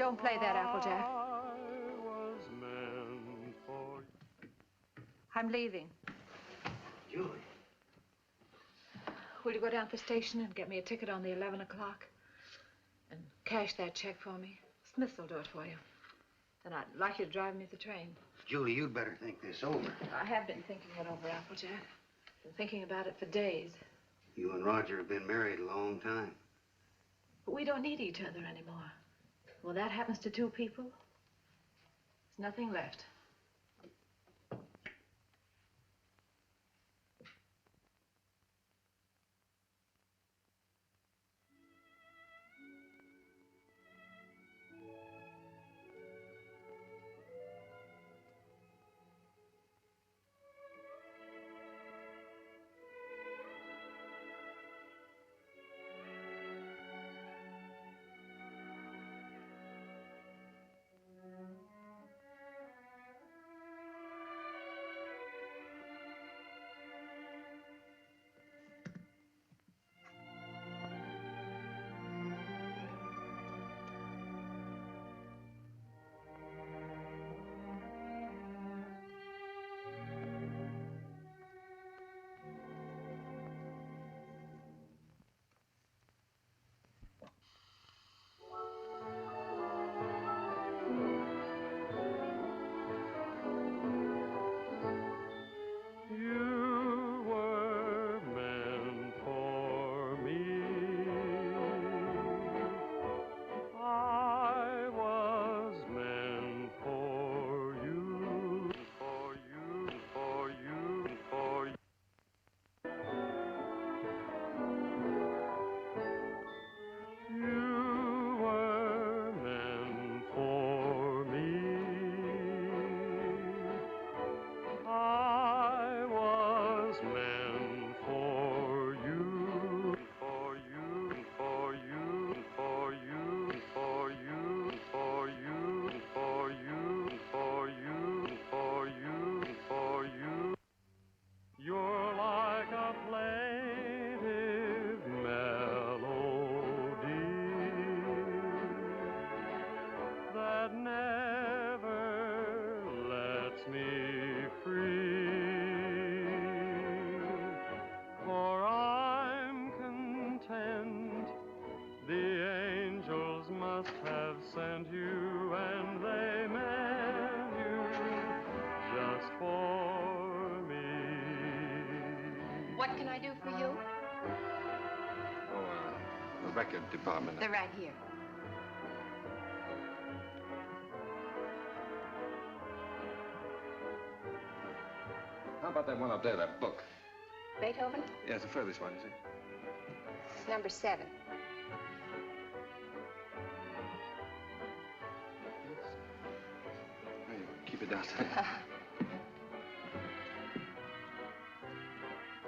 Don't play that, Applejack. I'm leaving. Julie. Will you go down to the station and get me a ticket on the 11 o'clock? And cash that check for me? Smith will do it for you. Then I'd like you to drive me the train. Julie, you'd better think this over. I have been thinking it over, Applejack. Been thinking about it for days. You and Roger have been married a long time. But we don't need each other anymore. Well, that happens to two people. There's nothing left. What can I do for you? Oh, the record department. They're right here. How about that one up there, that book? Beethoven? Yeah, it's the furthest one, you see. It's number 7. Hey, keep it down.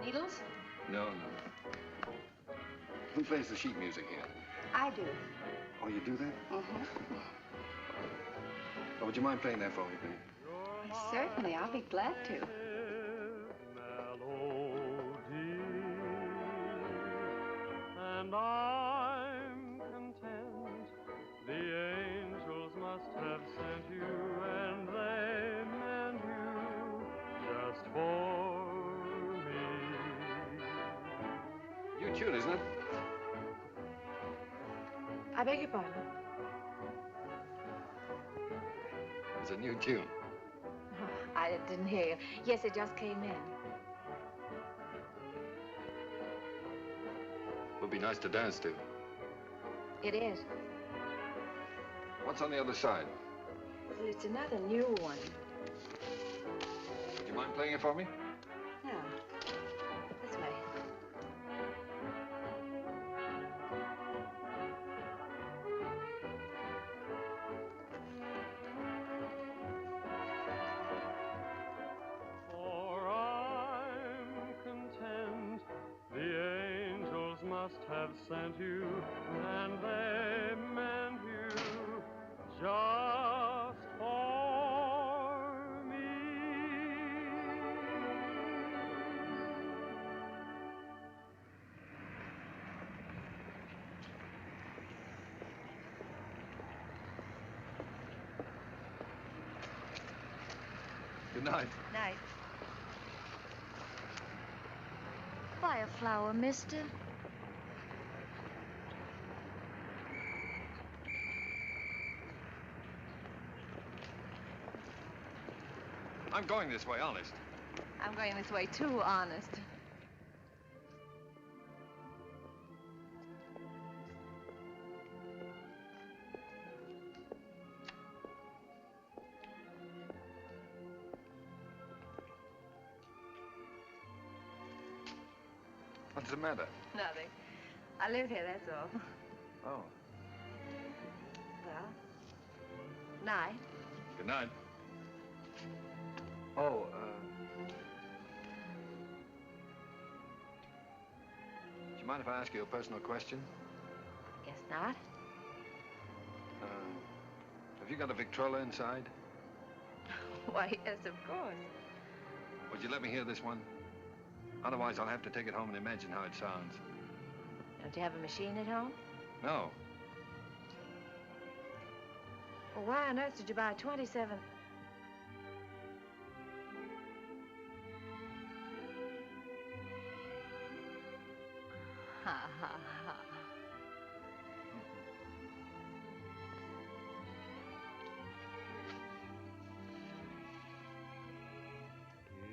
Needles? No, no. Who plays the sheet music here? I do. Oh, you do that? Mm-hmm. Oh, would you mind playing that for me, please? Certainly, I'll be glad to. And I'm content. The angels must have sent you, and they meant you just for me. New tune, isn't it? I beg your pardon? It's a new tune. Oh, I didn't hear you. Yes, it just came in. Would be nice to dance to. It is. What's on the other side? Well, it's another new one. Would you mind playing it for me? Yeah. This way. For I'm content. The angels must have sent you, and they meant you just for me. Good night. Night. Buy a flower, mister. I'm going this way, honest. I'm going this way too, honest. What's the matter? Nothing. I live here, that's all. Oh, Well, night. good night. Oh, do you mind if I ask you a personal question? Guess not. Have you got a Victrola inside? Why, yes, of course. Would you let me hear this one? Otherwise, I'll have to take it home and imagine how it sounds. Don't you have a machine at home? No. Well, why on earth did you buy 27? Ha, ha, ha.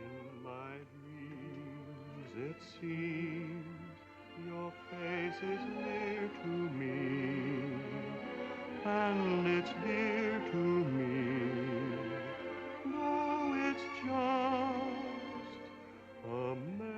In my dreams, it seems your face is near to me, and it's dear to me. Though it's just a memory.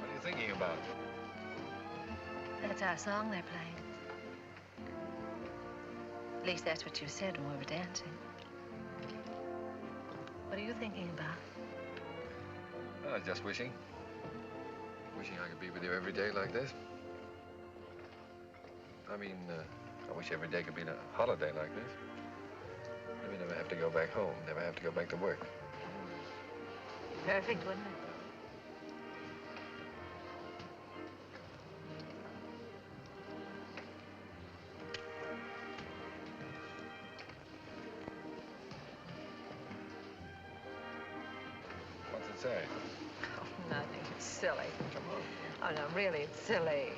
What are you thinking about? That's our song they're playing. At least that's what you said when we were dancing. What are you thinking about? Just wishing. Wishing I could be with you every day like this. I mean, I wish every day could be a holiday like this. Maybe never have to go back home, never have to go back to work. Perfect, wouldn't it? What's it say? Oh, nothing. It's silly. Come on. Oh, no, really, it's silly.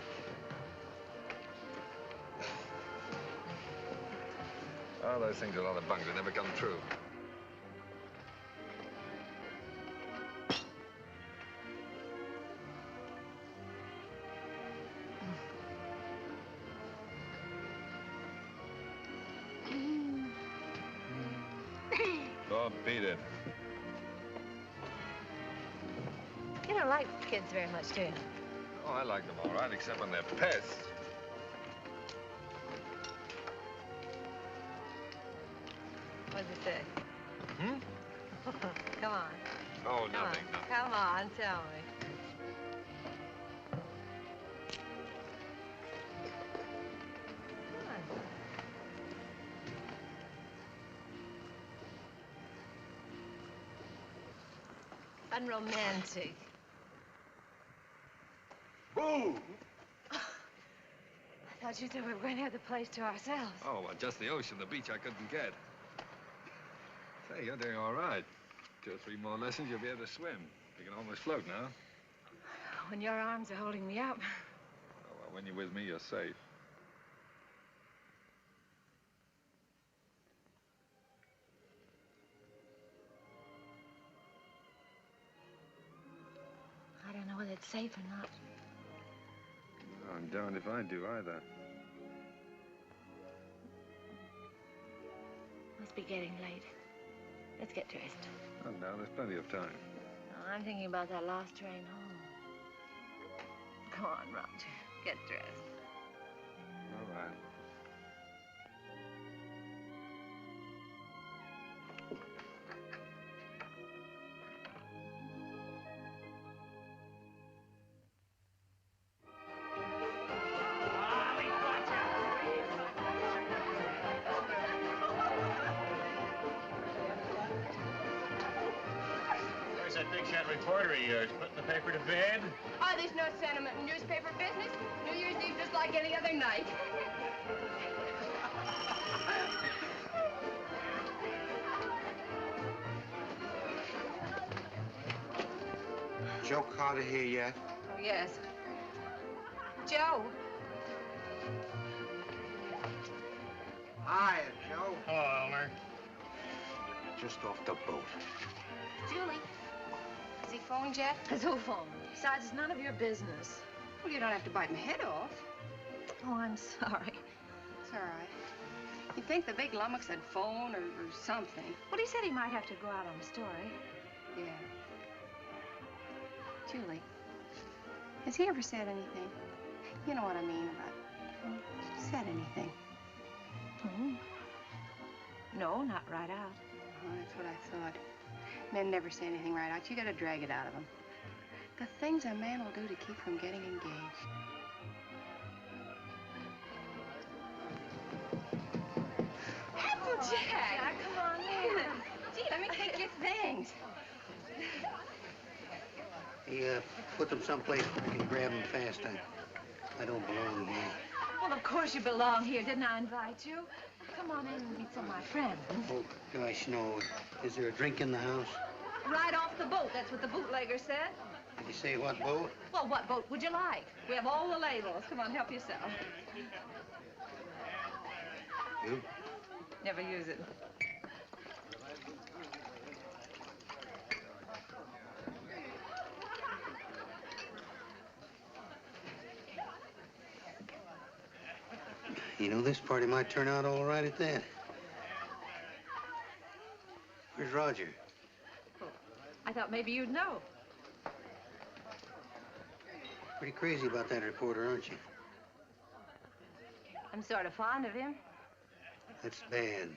Oh, those things are a lot of bunk. They never come true. Oh, beat it. You don't like kids very much, do you? Oh, I like them all right, except when they're pests. What does it say? Hmm? Come on. Oh, Come nothing, on. nothing. Come on, tell me. Come on. Unromantic. Boo! I thought you said we were going to have the place to ourselves. Oh, well, just the ocean, the beach I couldn't get. Say, you're doing all right. 2 or 3 more lessons, you'll be able to swim. You can almost float now. When your arms are holding me up. Oh, well, when you're with me, you're safe. I don't know whether it's safe or not. I'm darned if I do either. Must be getting late. Let's get dressed. Oh, no, there's plenty of time. No, I'm thinking about that last train home. Come on, Roger. Get dressed. All right. Where's that big shot reporter of yours? Putting the paper to bed? Oh, there's no sentiment in newspaper business. New Year's Eve just like any other night. Joe Carter here yet? Oh, yes. Joe. Hiya, Joe. Hello, Elmer. Just off the boat. Julie. Has he phoned yet? It's who phoned? Besides, it's none of your business. Well, you don't have to bite my head off. Oh, I'm sorry. It's all right. You'd think the big lummox had phone or something. Well, he said he might have to go out on a story. Yeah. Julie, has he ever said anything? You know what I mean about said anything. Hmm. No, not right out. Oh, that's what I thought. Men never say anything right out. You gotta drag it out of them. The things a man will do to keep from getting engaged. Applejack! Come on in. Gee, let me take your things. Hey, put them someplace where I can grab them fast. I don't belong here. Well, of course you belong here. Didn't I invite you? Come on in and meet some of my friends. Oh, gosh, no. Is there a drink in the house? Right off the boat. That's what the bootlegger said. Did you say what boat? Well, what boat would you like? We have all the labels. Come on, help yourself. You? Never use it. You know, this party might turn out all right at that. Where's Roger? I thought maybe you'd know. Pretty crazy about that reporter, aren't you? I'm sort of fond of him. That's bad.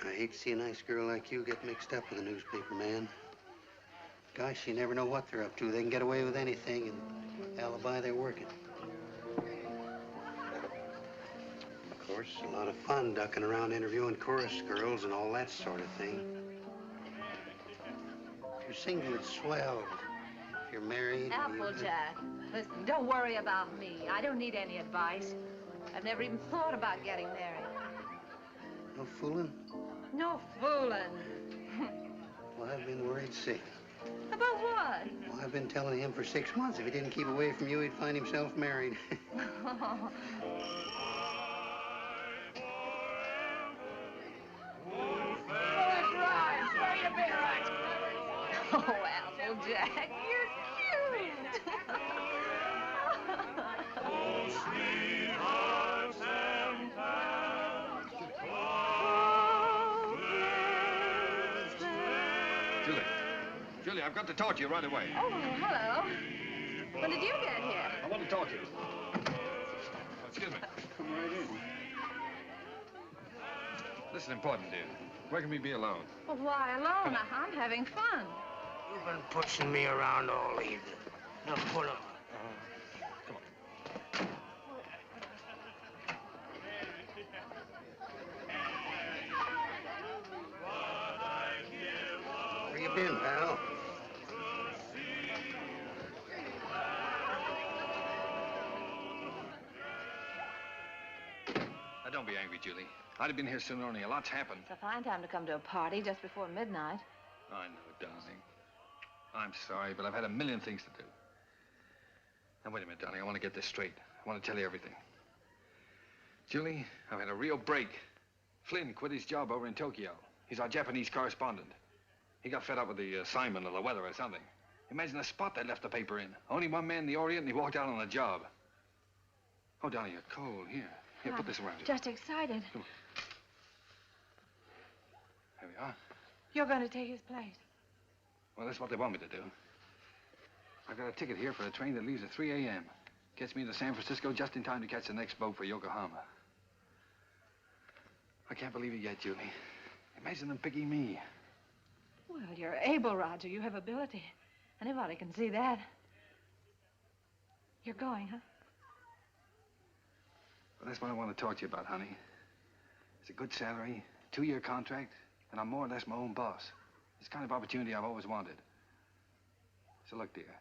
I hate to see a nice girl like you get mixed up with a newspaper man. Gosh, you never know what they're up to. They can get away with anything and alibi they're working. Of course, a lot of fun ducking around interviewing chorus girls and all that sort of thing. If you're single, it's swell. If you're married... Applejack, listen, don't worry about me. I don't need any advice. I've never even thought about getting married. No fooling? No fooling. Well, I've been worried sick. About what? Well, I've been telling him for 6 months if he didn't keep away from you, he'd find himself married. Oh, Applejack, you're cute. Julie, I've got to talk to you right away. Oh, hello. When did you get here? I want to talk to you. Excuse me. Come right in. This is important, dear. Where can we be alone? Well, why alone? I'm having fun. You've been pushing me around all evening. Now pull up. Where you been, pal? Now, don't be angry, Julie. I'd have been here sooner, only a lot's happened. It's a fine time to come to a party just before midnight. I know, darling. I'm sorry, but I've had a million things to do. Now, wait a minute, darling. I want to get this straight. I want to tell you everything. Julie, I've had a real break. Flynn quit his job over in Tokyo. He's our Japanese correspondent. He got fed up with the assignment or the weather or something. Imagine the spot they left the paper in. Only one man in the Orient, and he walked out on the job. Oh, Dolly, you're cold. Here, put this around you. Just excited. Come on. There we are. You're going to take his place. Well, that's what they want me to do. I've got a ticket here for a train that leaves at 3 a.m. Gets me to San Francisco just in time to catch the next boat for Yokohama. I can't believe it yet, Julie. Imagine them picking me. Well, you're able, Roger. You have ability. Anybody can see that. You're going, huh? Well, that's what I want to talk to you about, honey. It's a good salary, 2-year contract, and I'm more or less my own boss. It's the kind of opportunity I've always wanted. So look, dear,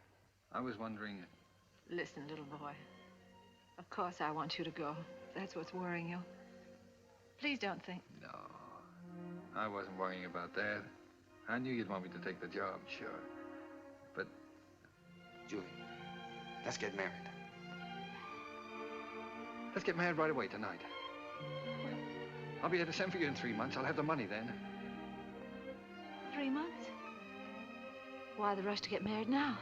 I was wondering... Listen, little boy. Of course I want you to go. If that's what's worrying you. Please don't think... No, I wasn't worrying about that. I knew you'd want me to take the job, sure. But, Julie, let's get married. Let's get married right away tonight. I'll be able to send for you in 3 months. I'll have the money then. 3 months? Why the rush to get married now?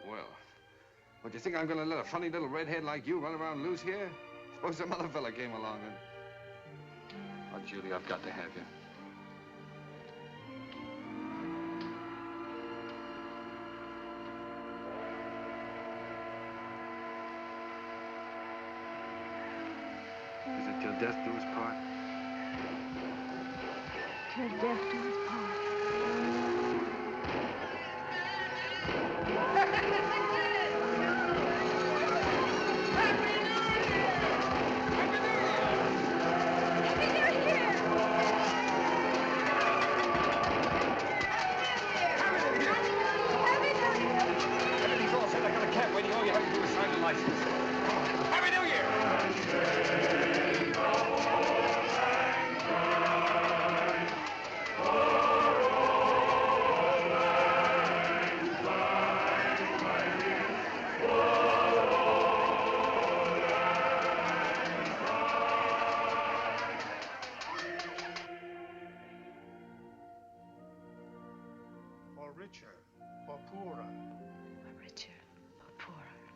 Well, what, do you think I'm gonna let a funny little redhead like you run around loose here? Suppose some other fella came along and... Oh, Julie, I've got to have you. Is it till death do us part? Till death do us part.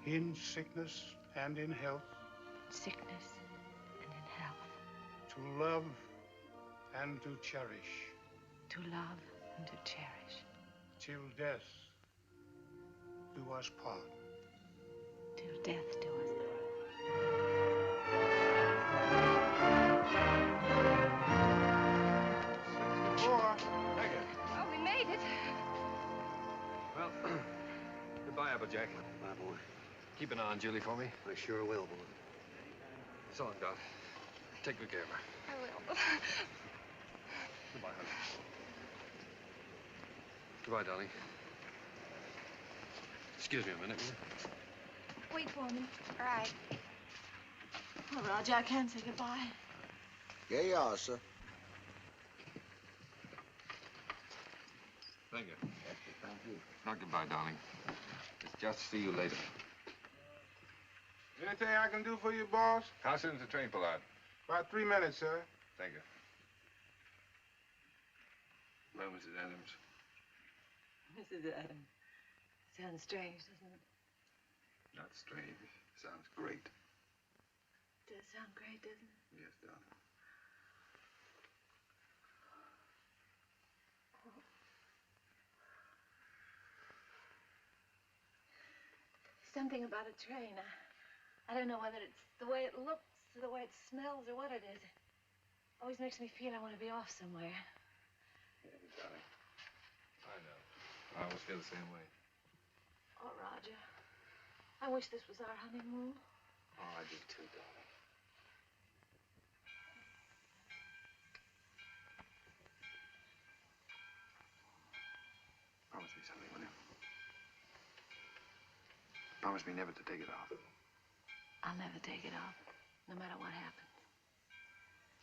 In sickness and in health. Sickness and in health. To love and to cherish. To love and to cherish. Till death do us part. Till death do us part. Thank you. Well, we made it. Well, goodbye, Applejack. Bye, boy. Keep an eye on Julie for me. I sure will, boy. So long, Dot. Take good care of her. I will. Goodbye, honey. Goodbye, darling. Excuse me a minute, will you? Wait for me. All right. Oh, Roger, I can't say goodbye. Yeah, you are, sir. Thank you. Not goodbye, darling. It's just see you later. Anything I can do for you, boss? How soon's the train pull out? About 3 minutes, sir. Thank you. Well, Mrs. Adams. Mrs. Adams. Sounds strange, doesn't it? Not strange. Sounds great. Does sound great, doesn't it? Yes, darling. Something about a train. I don't know whether it's the way it looks or the way it smells or what it is. It always makes me feel I want to be off somewhere. Yeah, darling. I know. I always feel the same way. Oh, Roger. I wish this was our honeymoon. Oh, I do too, darling. Promise me something, will you? Promise me never to take it off. I'll never take it off, no matter what happens.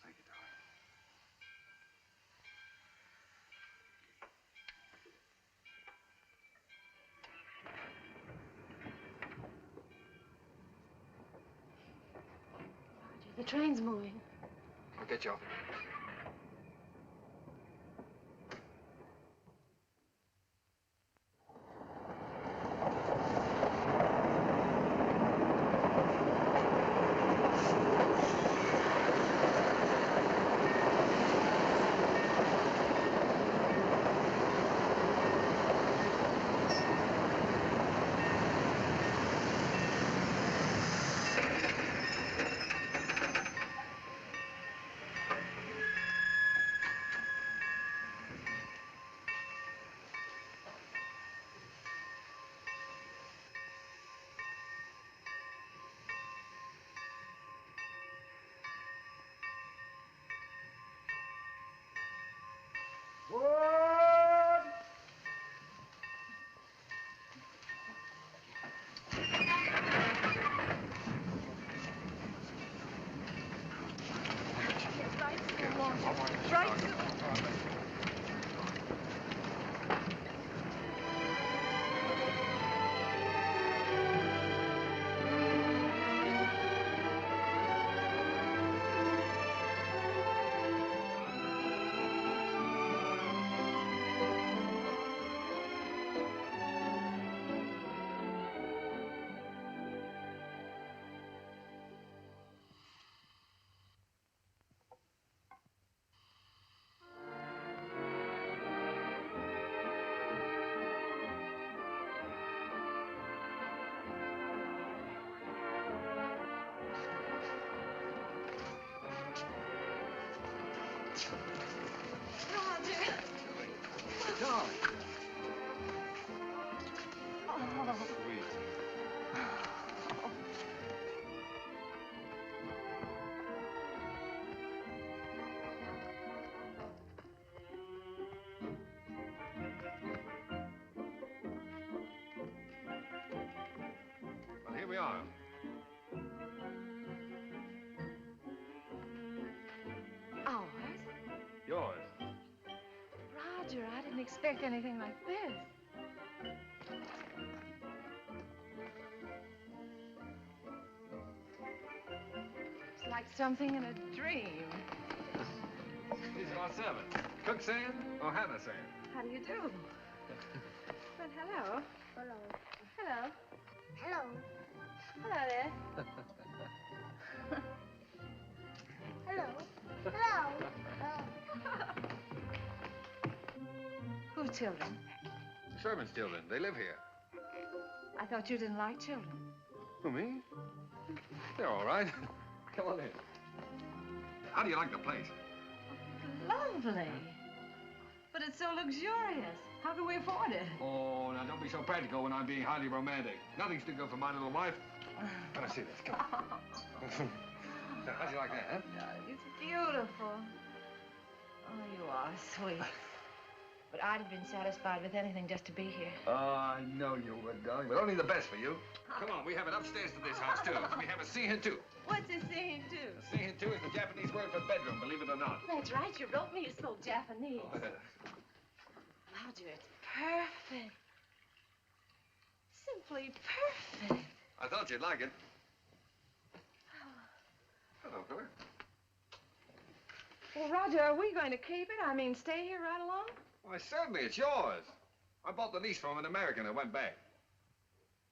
Thank you, darling. Roger, the train's moving. I'll get you off. Darling. Oh. Sweet. Well, here we are. Ours? Yours. Roger, I didn't expect anything like this. It's like something in a dream. These are our servants. Cook saying or Hannah saying? How do you do? Well, hello. Hello. Hello. Hello. Hello there. Hello. Hello. Whose children? The servants' children. They live here. I thought you didn't like children. Who, me? They're all right. Come on in. How do you like the place? Lovely. But it's so luxurious. How can we afford it? Oh, now don't be so practical when I'm being highly romantic. Nothing's too good for my little wife. Let me see this. Come on. Now, how'd you like that, huh? It's beautiful. Oh, you are sweet. But I'd have been satisfied with anything just to be here. Oh, I know you would, darling, but only the best for you. Come on, we have it upstairs to this house, too. We have a scene too. What's a scene too? A scene too is the Japanese word for bedroom, believe it or not. That's right. You wrote me. You spoke Japanese. Roger, it's perfect. Simply perfect. I thought you'd like it. Hello, fella. Well, Roger, are we going to keep it? I mean, stay here right along? Why, certainly, it's yours. I bought the lease from an American and went back.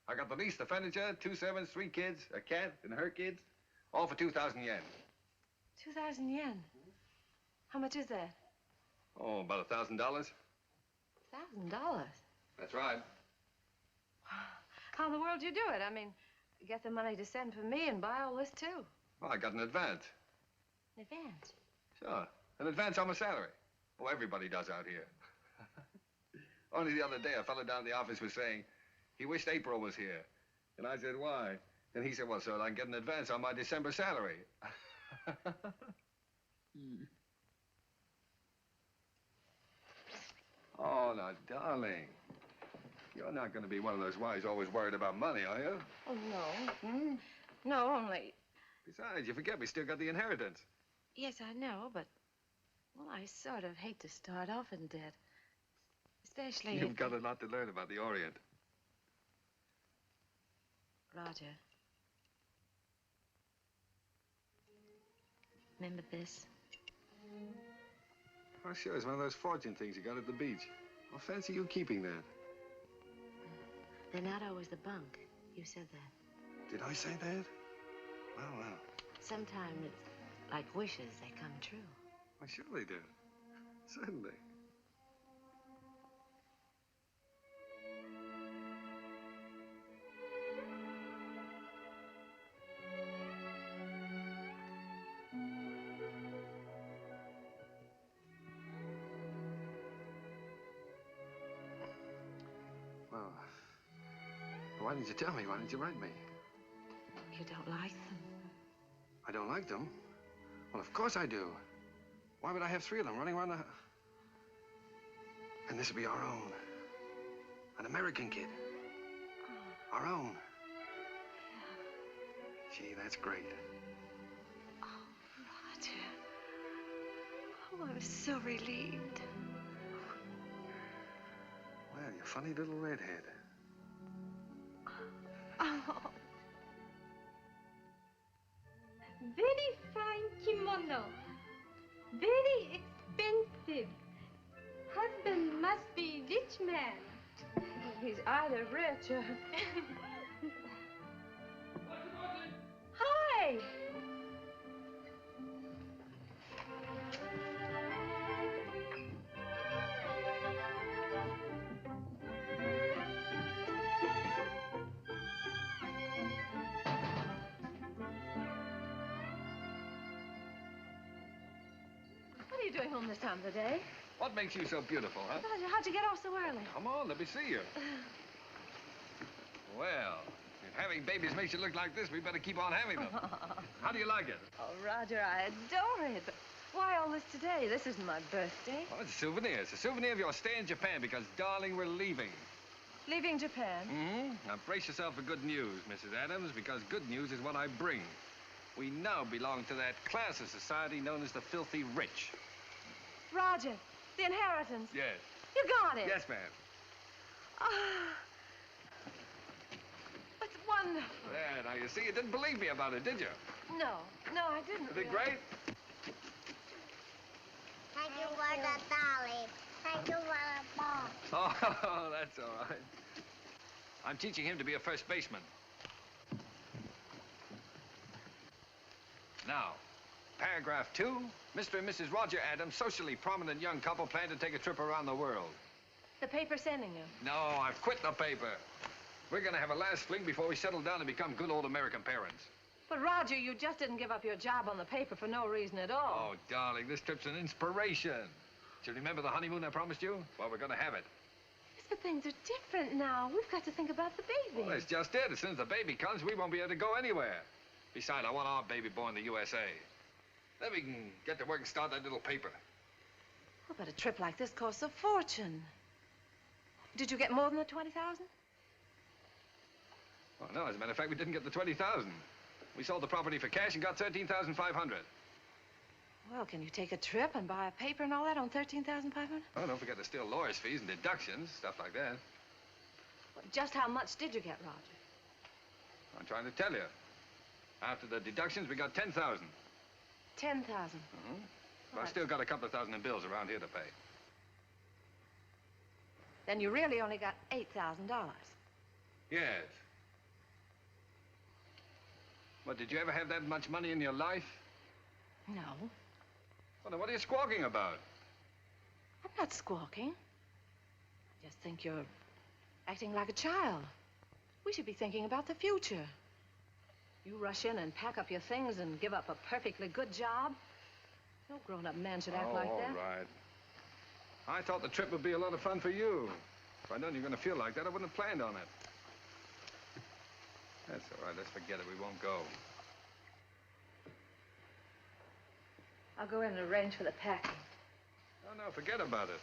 I got the lease, the furniture, 2 servants, 3 kids, a cat, and her kids, all for 2,000 yen. 2,000 yen. How much is that? Oh, about $1,000. $1,000. That's right. How in the world do you do it? I mean, get the money to send for me and buy all this too. Well, I got an advance. In advance. Sure, an advance on my salary. Oh, everybody does out here. Only the other day, a fellow down in the office was saying he wished April was here. And I said, why? And he said, well, so I can get an advance on my December salary. Oh, now, darling, you're not going to be one of those wives always worried about money, are you? Oh, no. No, only... Besides, you forget we still got the inheritance. Yes, I know, but... Well, I sort of hate to start off in debt. Especially You've if... got a lot to learn about the Orient. Roger. Remember this? Oh, sure, it's one of those fortune things you got at the beach. Well, fancy you keeping that. They're not always the bunk. You said that. Did I say that? Well, well. Sometimes it's like wishes, they come true. Why, sure they do. Certainly. Well, why didn't you tell me? Why didn't you write me? You don't like them? I don't like them. Well, of course I do. Why would I have 3 of them running around the... And this would be our own. An American kid. Oh. Our own. Yeah. Gee, that's great. Oh, Roger. Oh, I'm so relieved. Well, you funny little redhead. Oh. Very fine kimono. Very expensive. Husband must be rich man. He's either rich or... Hi. What are you doing home this time of the day? What makes you so beautiful, huh? Roger, how'd you get off so early? Come on, let me see you. Well, if having babies makes you look like this, we better keep on having them. How do you like it? Oh, Roger, I adore it. But why all this today? This isn't my birthday. Oh, it's a souvenir. It's a souvenir of your stay in Japan because, darling, we're leaving. Leaving Japan? Mm-hmm. Now, brace yourself for good news, Mrs. Adams, because good news is what I bring. We now belong to that class of society known as the filthy rich. Roger, the inheritance. Yes. You got it. Yes, ma'am. Ah. It's wonderful. There, now, you see, you didn't believe me about it, did you? No, I didn't. Isn't it great? Thank you for the dolly. Thank you for the ball. Oh, that's all right. I'm teaching him to be a first baseman. Now, paragraph 2, Mr. and Mrs. Roger Adams, socially prominent young couple, plan to take a trip around the world. The paper's sending you. No, I've quit the paper. We're gonna have a last fling before we settle down and become good old American parents. But, Roger, you just didn't give up your job on the paper for no reason at all. Oh, darling, this trip's an inspiration. Do you remember the honeymoon I promised you? Well, we're gonna have it. Yes, but things are different now. We've got to think about the baby. Well, that's just it. As soon as the baby comes, we won't be able to go anywhere. Besides, I want our baby born in the USA. Then we can get to work and start that little paper. Oh, but a trip like this costs a fortune. Did you get more than the 20,000? Oh, no, as a matter of fact, we didn't get the 20,000. We sold the property for cash and got 13,500. Well, can you take a trip and buy a paper and all that on 13,500? Oh, don't forget there's still lawyer's fees and deductions, stuff like that. Well, just how much did you get, Roger? I'm trying to tell you. After the deductions, we got 10,000. 10,000. Mm-hmm. But I've still got a couple of thousand in bills around here to pay. Then you really only got $8,000. Yes. But did you ever have that much money in your life? No. Well, then what are you squawking about? I'm not squawking. I just think you're acting like a child. We should be thinking about the future. You rush in and pack up your things and give up a perfectly good job. No grown-up man should act like that. All right. I thought the trip would be a lot of fun for you. If I'd known you were going to feel like that, I wouldn't have planned on it. That's all right. Let's forget it. We won't go. I'll go in and arrange for the packing. Oh, no, forget about it.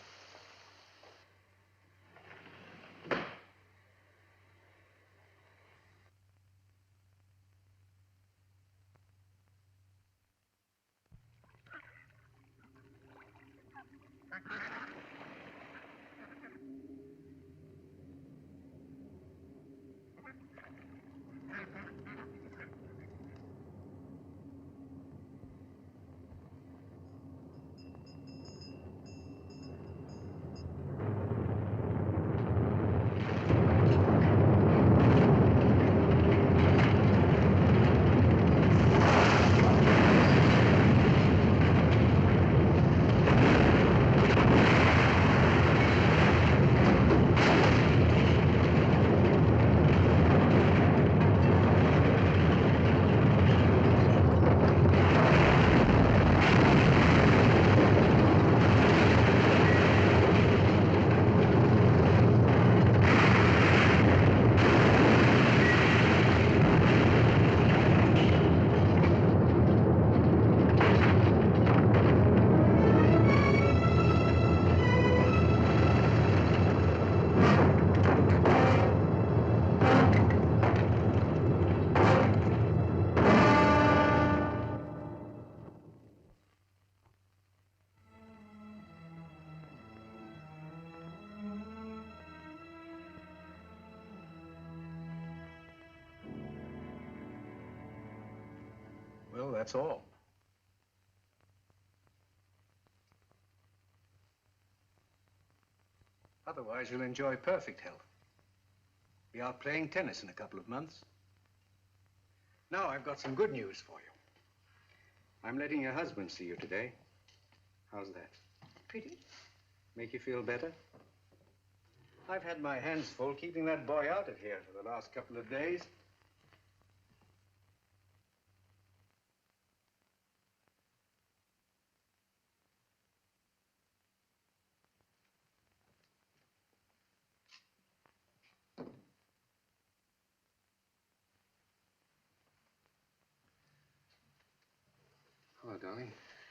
Well, that's all. Otherwise, you'll enjoy perfect health. Be out playing tennis in a couple of months. Now, I've got some good news for you. I'm letting your husband see you today. How's that? Pretty? Make you feel better? I've had my hands full keeping that boy out of here for the last couple of days.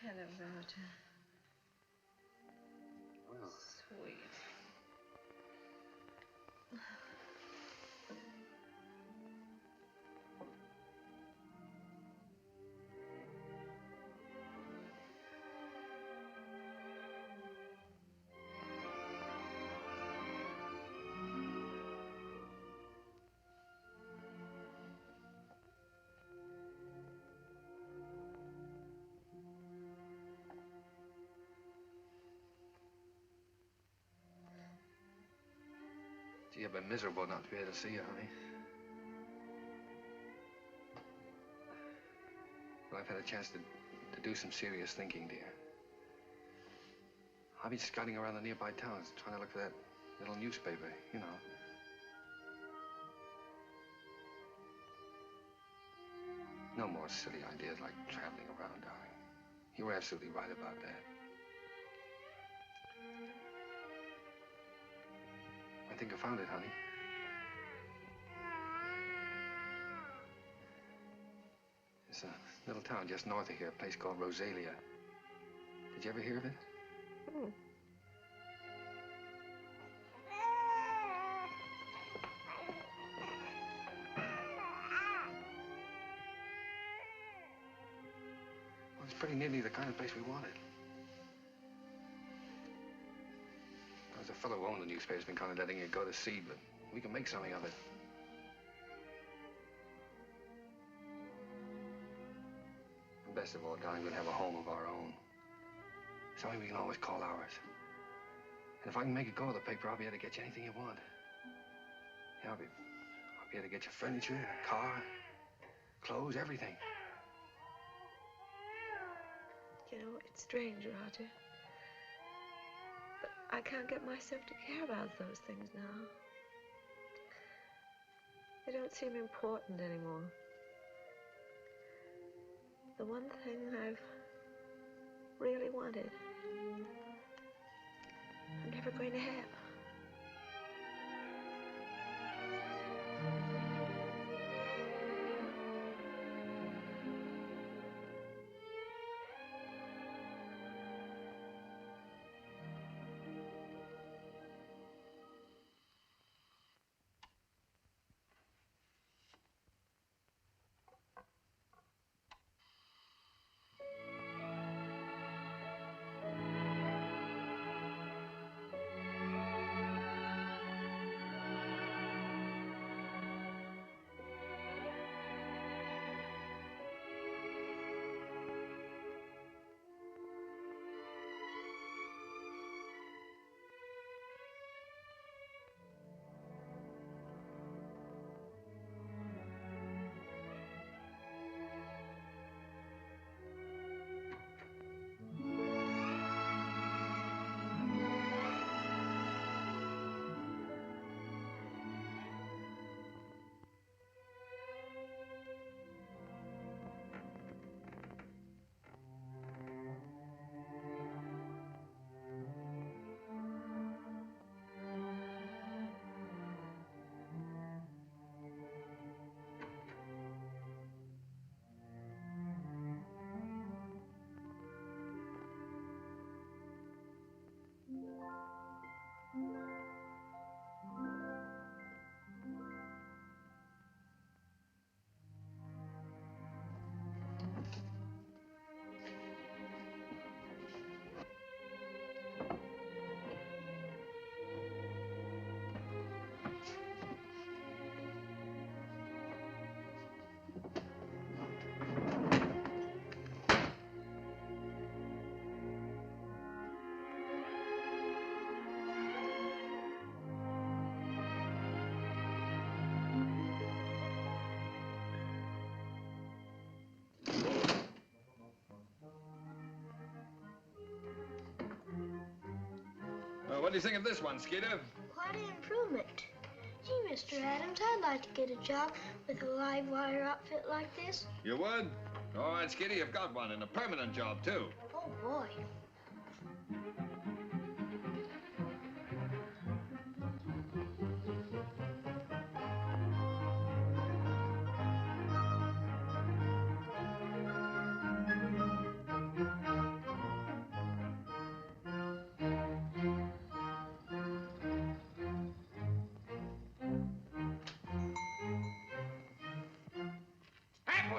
Hello, Roger. Well, Sweet. Gee, I've been miserable not to be able to see you, honey. But I've had a chance to do some serious thinking, dear. I've been scouting around the nearby towns, trying to look for that little newspaper, you know. No more silly ideas like traveling around, darling. You were absolutely right about that. I think I found it, honey. It's a little town just north of here, a place called Rosalia. Did you ever hear of it? Hmm. Well, it's pretty nearly the kind of place we wanted. There's a fellow who owned the newspaper's been kind of letting it go to seed, but we can make something of it. And best of all, darling, we'll have a home of our own. Something we can always call ours. And if I can make it go with the paper, I'll be able to get you anything you want. Yeah, I'll be able to get you furniture, a car, clothes, everything. You know, it's strange, Roger. But I can't get myself to care about those things now. They don't seem important anymore. The one thing I've really wanted, I'm never going to have. Well, what do you think of this one, Skeeter? Quite an improvement. Gee, Mr. Adams, I'd like to get a job with a live wire outfit like this. You would? All right, Skeeter, you've got one, and a permanent job, too. Oh, boy.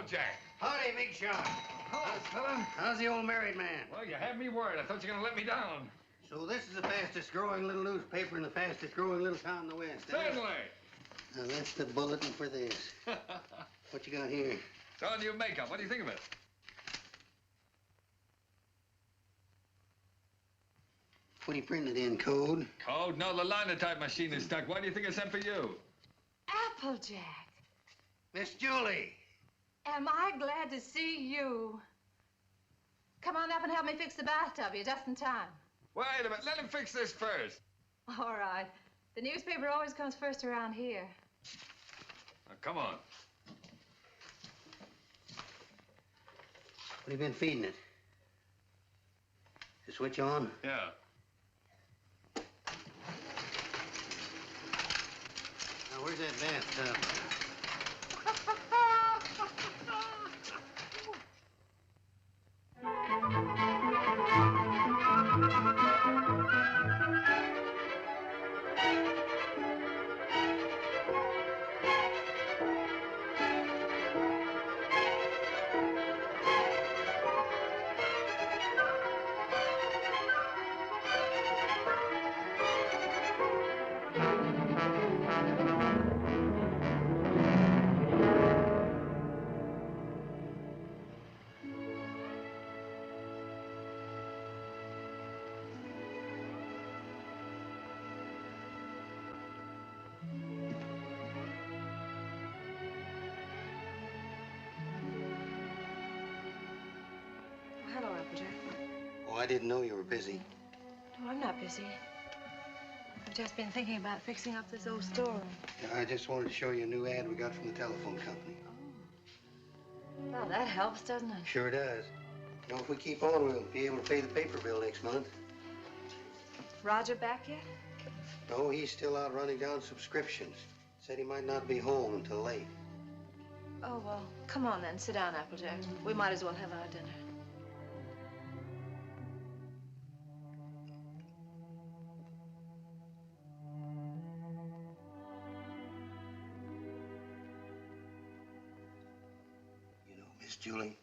Applejack. Howdy, Big Shot. Hello, fella. How's the old married man? Well, you had me worried. I thought you were going to let me down. So this is the fastest growing little newspaper in the fastest growing little town in the West. eh? Certainly. Now, that's the bulletin for this. What you got here? It's all new makeup. What do you think of it? What do you printed in, code? Code? No, the linotype machine is stuck. Why do you think I sent for you? Applejack, Miss Julie. am I glad to see you. Come on up and help me fix the bathtub. You're just in time. Wait a minute. Let him fix this first. All right. The newspaper always comes first around here. Now, come on. What have you been feeding it? The switch on? Yeah. Now, where's that bathtub? Hello, Applejack. Oh, I didn't know you were busy. No, I'm not busy. I've just been thinking about fixing up this old storeroom. Yeah, I just wanted to show you a new ad we got from the telephone company. Well, that helps, doesn't it? Sure does. You know, if we keep on, we'll be able to pay the paper bill next month. Roger back yet? No, he's still out running down subscriptions. Said he might not be home until late. Oh, well, come on then. Sit down, Applejack. We might as well have our dinner. You know, Miss Julie,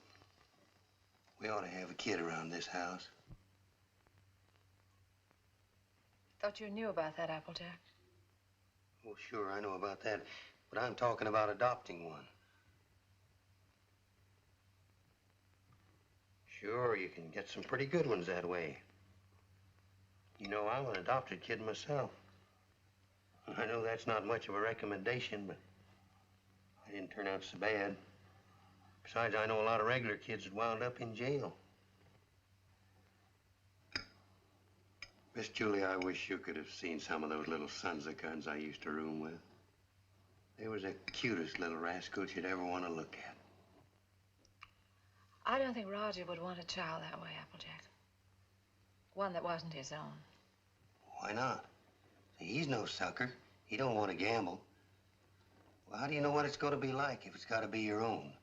we ought to have a kid around this house. Thought you knew about that, Applejack. Oh, sure, I know about that. But I'm talking about adopting one. Sure, you can get some pretty good ones that way. You know, I'm an adopted kid myself. I know that's not much of a recommendation, but I didn't turn out so bad. Besides, I know a lot of regular kids that wound up in jail. Miss Julie, I wish you could have seen some of those little sons of guns I used to room with. They was the cutest little rascals you'd ever want to look at. I don't think Roger would want a child that way, Applejack. One that wasn't his own. Why not? See, he's no sucker. He don't want to gamble. Well, how do you know what it's going to be like if it's got to be your own?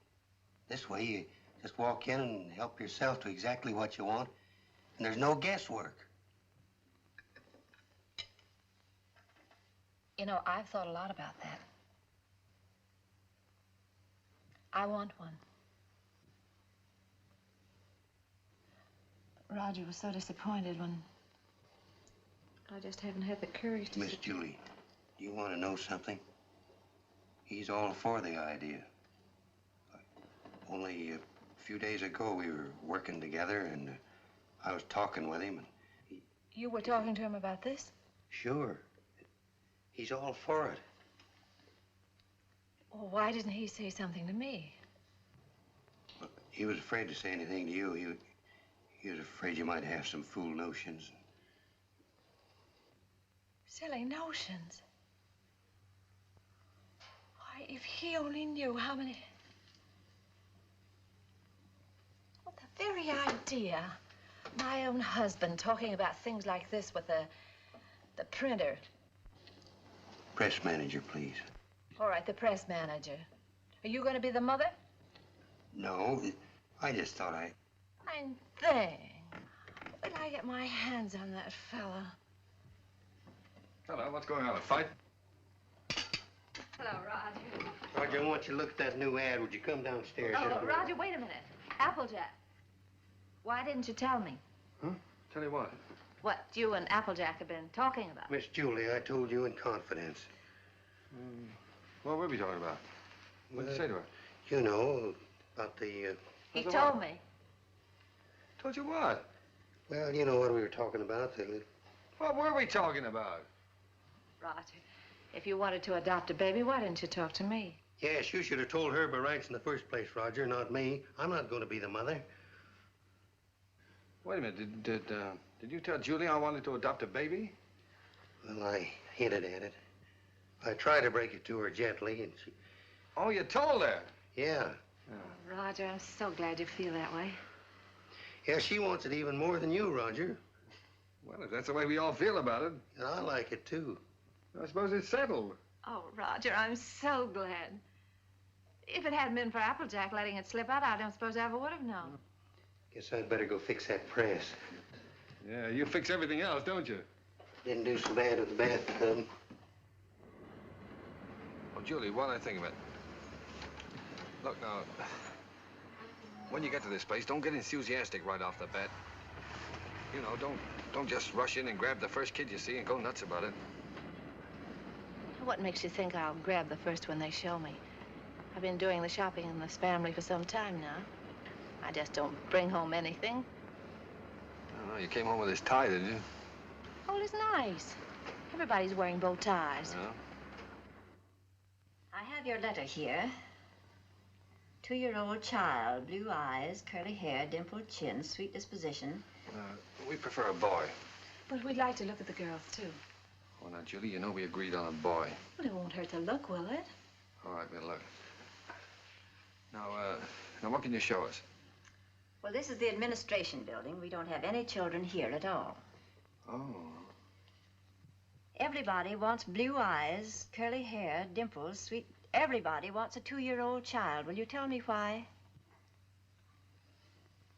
This way, you just walk in and help yourself to exactly what you want, and there's no guesswork. You know, I've thought a lot about that. I want one. Roger was so disappointed when I just haven't had the courage to... Miss Julie, do you want to know something? He's all for the idea. Only a few days ago, we were working together, and I was talking with him, and You were talking to him about this? Sure. He's all for it. Well, why didn't he say something to me? He was afraid to say anything to you. He was afraid you might have some fool notions. Silly notions. Why, if he only knew how many... Well, the very idea. My own husband talking about things like this with the printer. Press manager, please. All right, the press manager. Are you going to be the mother? No, I just thought I... Fine thing. When I get my hands on that fella. Hello, what's going on? A fight? Hello, Roger. Well, Roger, I want you to look at that new ad. Would you come downstairs? Oh, Roger, wait a minute. Applejack. Why didn't you tell me? Huh? Tell you what? What you and Applejack have been talking about. Miss Julie, I told you in confidence. What were we talking about? What did you say to her? You know, about the, He told me. Told you what? well, you know what we were talking about. What were we talking about? Roger, if you wanted to adopt a baby, why didn't you talk to me? Yes, you should have told her by rights in the first place, Roger, not me. I'm not going to be the mother. Wait a minute. Did you tell Julie I wanted to adopt a baby? Well, I hinted at it. I tried to break it to her gently, and she... Oh, you told her? Yeah. Oh, Roger, I'm so glad you feel that way. Yeah, she wants it even more than you, Roger. Well, if that's the way we all feel about it, And I like it, too. I suppose it's settled. Oh, Roger, I'm so glad. If it hadn't been for Applejack letting it slip out, I don't suppose I ever would have known. Guess I'd better go fix that press. Yeah, you fix everything else, don't you? Didn't do so bad with the bathtub. Oh, Julie, while I think of it, look now, when you get to this place, don't get enthusiastic right off the bat. You know, don't just rush in and grab the first kid you see and go nuts about it. What makes you think I'll grab the first one they show me? I've been doing the shopping in this family for some time now. I just don't bring home anything. I don't know, you came home with this tie, didn't you? Oh, it's nice. Everybody's wearing bow ties. Yeah. I have your letter here. 2-year-old child, blue eyes, curly hair, dimpled chin, sweet disposition. We prefer a boy. But we'd like to look at the girls, too. Oh, now, Julie, you know we agreed on a boy. Well, it won't hurt to look, will it? All right, we'll look. Now, what can you show us? Well, this is the administration building. We don't have any children here at all. Oh. Everybody wants blue eyes, curly hair, dimples, sweet... Everybody wants a 2-year-old child. Will you tell me why?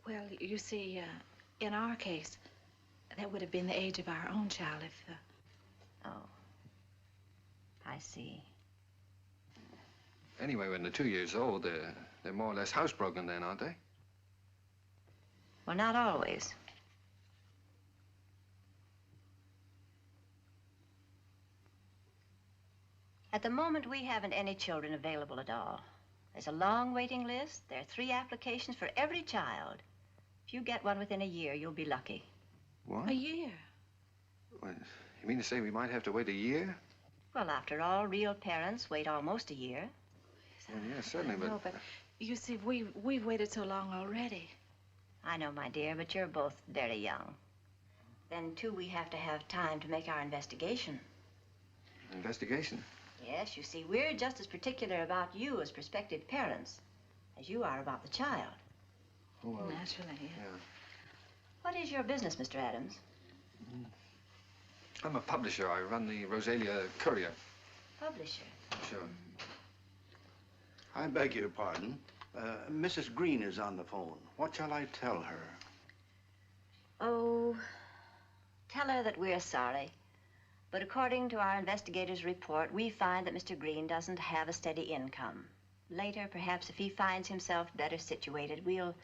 Well, you see, in our case, that would have been the age of our own child if... Oh. I see. Anyway, when they're 2 years old, they're more or less housebroken then, aren't they? Well, not always. At the moment, we haven't any children available at all. There's a long waiting list. There are 3 applications for every child. If you get one within a year, you'll be lucky. What? A year? What, you mean to say we might have to wait a year? Well, after all, real parents wait almost a year. Well, yeah, certainly, No, but you see, we've waited so long already. I know, my dear, but you're both very young. Then, too, we have to have time to make our investigation. Investigation? Yes, you see, we're just as particular about you as prospective parents as you are about the child. Oh, well, naturally, yeah. What is your business, Mr. Adams? I'm a publisher. I run the Rosalia Courier. Publisher? Sure. I beg your pardon. Mrs. Green is on the phone. What shall I tell her? Oh, tell her that we're sorry. But according to our investigator's report, we find that Mr. Green doesn't have a steady income. Later, perhaps if he finds himself better situated, we'll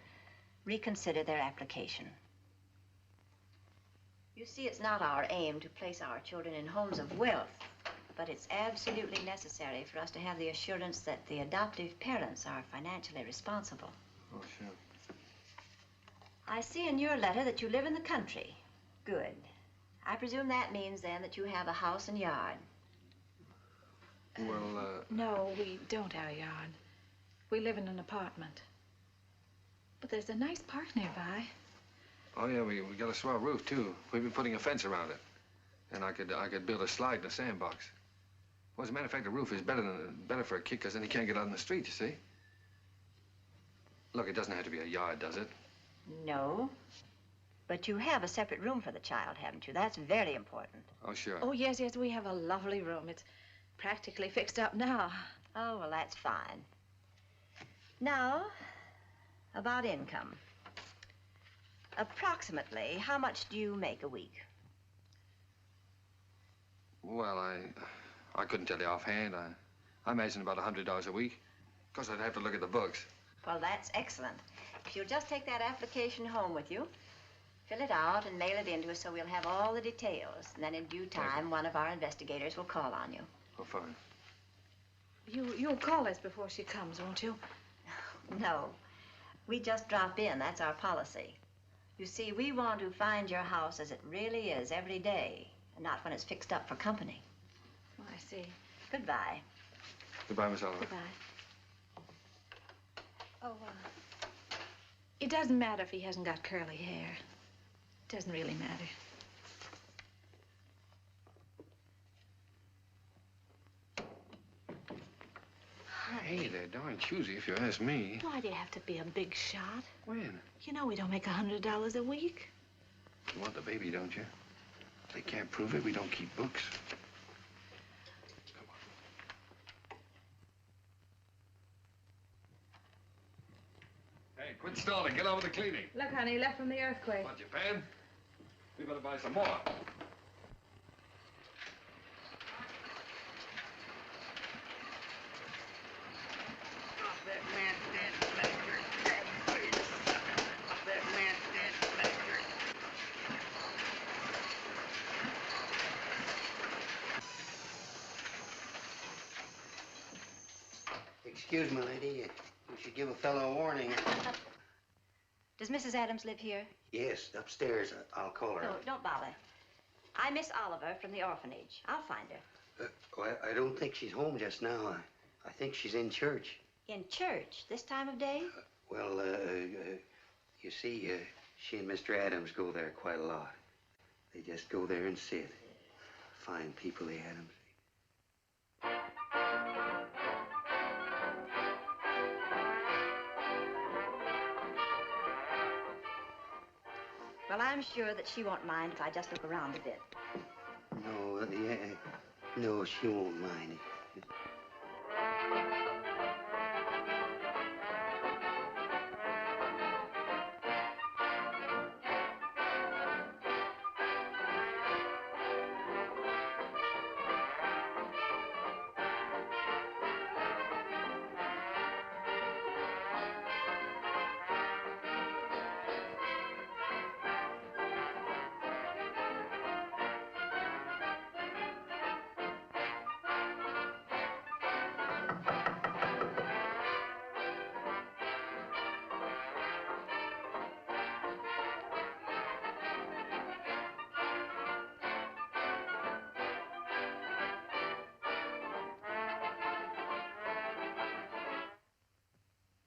reconsider their application. You see, it's not our aim to place our children in homes of wealth, but it's absolutely necessary for us to have the assurance that the adoptive parents are financially responsible. Oh, sure. I see in your letter that you live in the country. Good. I presume that means, then, that you have a house and yard. Well, No, we don't have a yard. We live in an apartment. But there's a nice park nearby. oh, yeah, we got a swell roof, too. We've been putting a fence around it. And I could build a slide in a sandbox. Well, as a matter of fact, the roof is better for a kid, because then he can't get out in the street, you see. Look, it doesn't have to be a yard, does it? No. But you have a separate room for the child, haven't you? That's very important. Oh, sure. Oh, yes, we have a lovely room. It's practically fixed up now. Oh, well, that's fine. Now, about income. Approximately, how much do you make a week? Well, I couldn't tell you offhand. I imagine about $100 a week. Of course, I'd have to look at the books. Well, that's excellent. If you'll just take that application home with you, fill it out and mail it in to us so we'll have all the details. And then in due time, one of our investigators will call on you. Oh, fine. You'll call us before she comes, won't you? No. We just drop in. That's our policy. You see, we want to find your house as it really is every day, and not when it's fixed up for company. Oh, I see. Goodbye. Goodbye, Miss Oliver. Goodbye. Oh, it doesn't matter if he hasn't got curly hair. It doesn't really matter. Hey, they're darn choosy if you ask me. Why do you have to be a big shot? When? You know we don't make $100 a week. You want the baby, don't you? If they can't prove it, we don't keep books. Come on. Hey, quit stalling. Get on with the cleaning. Look, honey, left from the earthquake. What, Japan? We better buy some more. Excuse me, lady. You should give a fellow a warning. Does Mrs. Adams live here? Yes, upstairs. I'll call her. No, don't bother. I'm Miss Oliver from the orphanage. I'll find her. Well, I don't think she's home just now. I think she's in church. In church this time of day? Well, you see, she and Mr. Adams go there quite a lot. They just go there and sit. Fine people, the Adams. Well, I'm sure that she won't mind if I just look around a bit. No, no, she won't mind.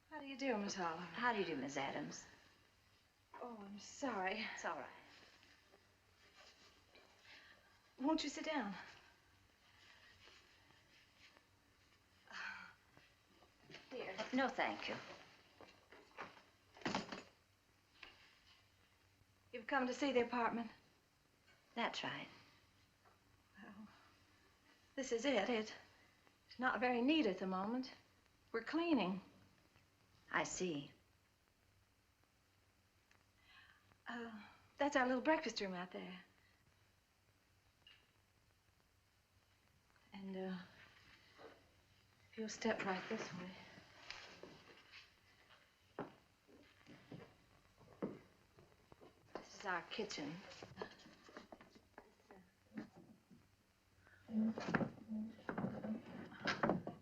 How do you do, Miss Oliver? How do you do, Miss Adams? Oh, I'm sorry. It's all right. Won't you sit down? Dear. No, thank you. You've come to see the apartment? That's right. Well, this is it. It's not very neat at the moment. We're cleaning. I see. That's our little breakfast room out there. And, if you'll step right this way. This is our kitchen.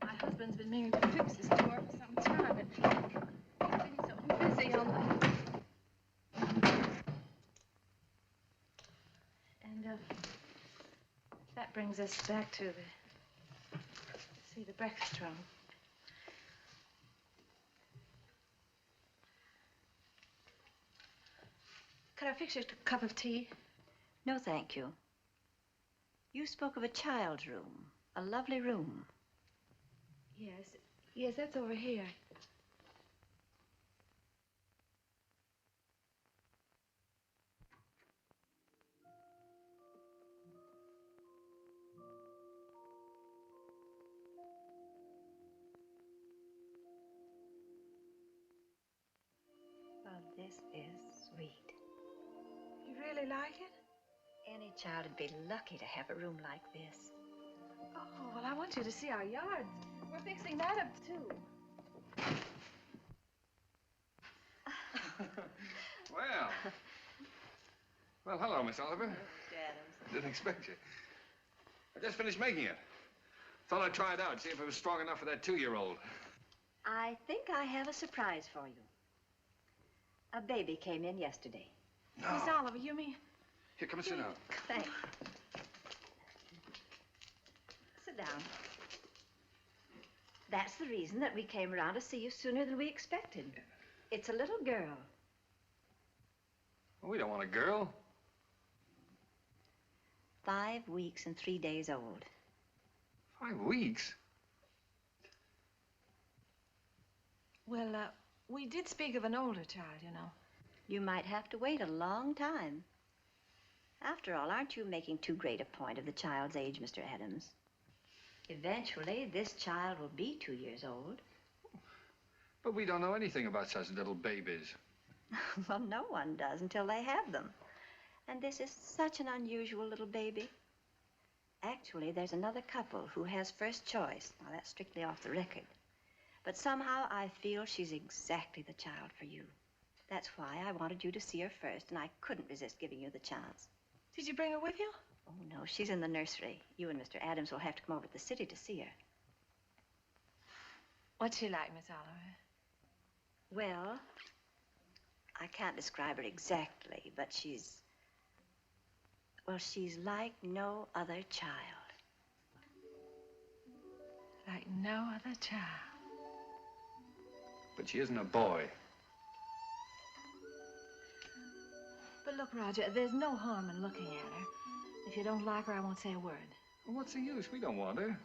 My husband's been meaning to fix this door for some time, but he's been so busy on the... And, that brings us back to the breakfast room. Could I fix you a cup of tea? No, thank you. You spoke of a child's room, a lovely room. Yes, that's over here. Oh, this is sweet. You really like it? Any child would be lucky to have a room like this. Oh, well, I want you to see our yard. We're fixing that up, too. Well. Well, hello, Miss Oliver. Mr. Adams. Didn't expect you. I just finished making it. Thought I'd try it out, see if it was strong enough for that 2-year-old. I think I have a surprise for you. A baby came in yesterday. No. Miss Oliver, you mean? Here, come and sit down. Thanks. Sit down. That's the reason that we came around to see you sooner than we expected. It's a little girl. Well, we don't want a girl. 5 weeks and 3 days old. 5 weeks? Well, we did speak of an older child, you know. You might have to wait a long time. After all, aren't you making too great a point of the child's age, Mr. Adams? Eventually, this child will be 2 years old. But we don't know anything about such little babies. Well, no one does until they have them. And this is such an unusual little baby. Actually, there's another couple who has first choice. Now, that's strictly off the record. But somehow I feel she's exactly the child for you. That's why I wanted you to see her first, and I couldn't resist giving you the chance. Did you bring her with you? Oh, no, she's in the nursery. You and Mr. Adams will have to come over to the city to see her. What's she like, Miss Oliver? Well, I can't describe her exactly, but she's... well, she's like no other child. Like no other child. But she isn't a boy. But look, Roger, there's no harm in looking at her. If you don't like her, I won't say a word. Well, what's the use? We don't want her.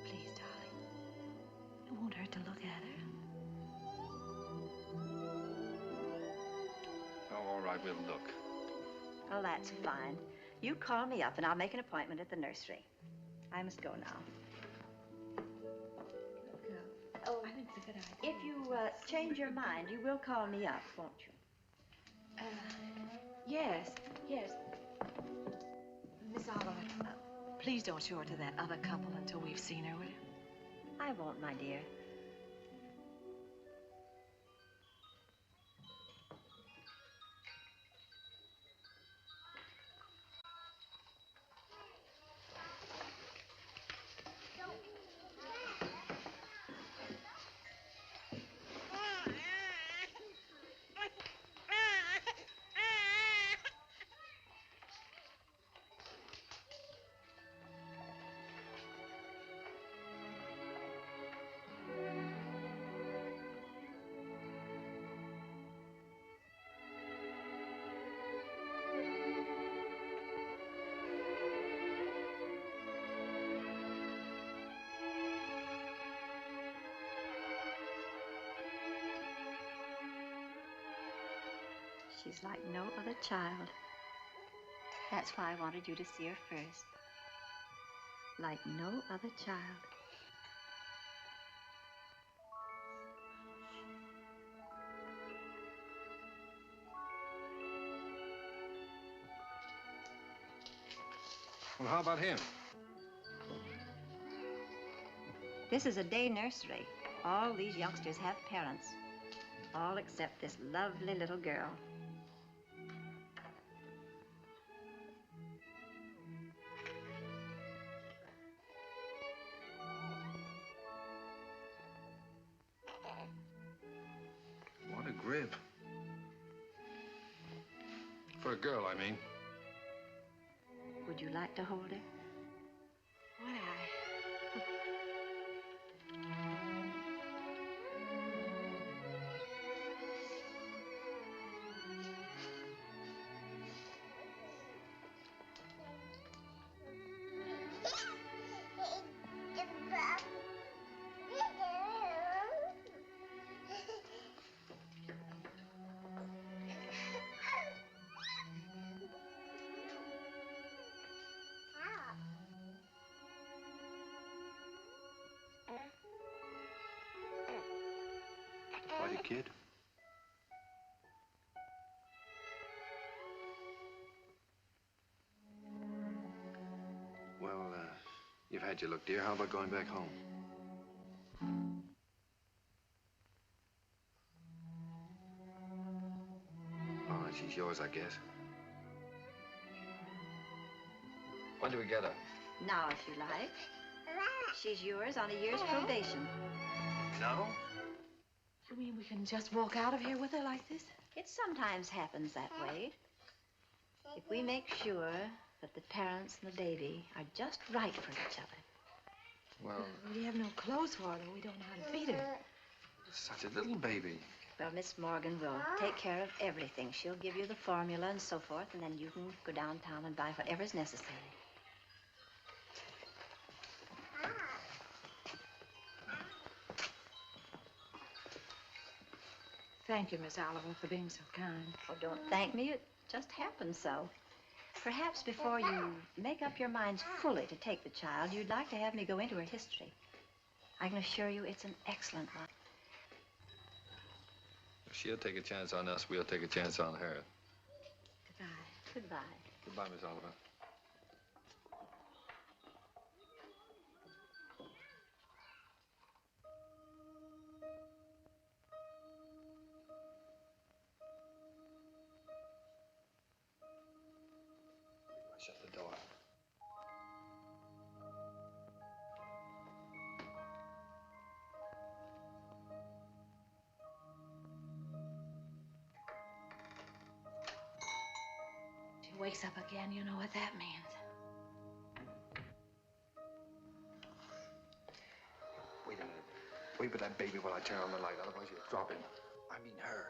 Please, darling. It won't hurt to look at her. Oh, all right, we'll look. Oh, that's fine. You call me up, and I'll make an appointment at the nursery. I must go now. Oh, I think it's a good idea. If you change your mind, you will call me up, won't you? Yes. Miss Oliver, please don't show her to that other couple until we've seen her, will you? I won't, my dear. She's like no other child. That's why I wanted you to see her first. Like no other child. Well, how about him? This is a day nursery. All these youngsters have parents. All except this lovely little girl. What a grip. For a girl, I mean. Would you like to hold her? Would I? Quite a kid. Well, you've had your look, dear. How about going back home? All right, she's yours, I guess. When do we get her? Now, if you like. She's yours on a year's probation. No? You mean we can just walk out of here with her like this? It sometimes happens that way. If we make sure that the parents and the baby are just right for each other. Well, We have no clothes for her. We don't know how to feed her. such a little baby. Well, Miss Morgan will take care of everything. She'll give you the formula and so forth, and then you can go downtown and buy whatever's necessary. Thank you, Miss Oliver, for being so kind. Oh, don't thank me. It just happened so. Perhaps before you make up your minds fully to take the child, you'd like to have me go into her history. I can assure you it's an excellent one. If she'll take a chance on us, we'll take a chance on her. Goodbye. Goodbye. Goodbye, Miss Oliver. Shut the door. She wakes up again. You know what that means. Wait a minute. Wait with that baby while I turn on the light, otherwise you'll drop him. I mean her.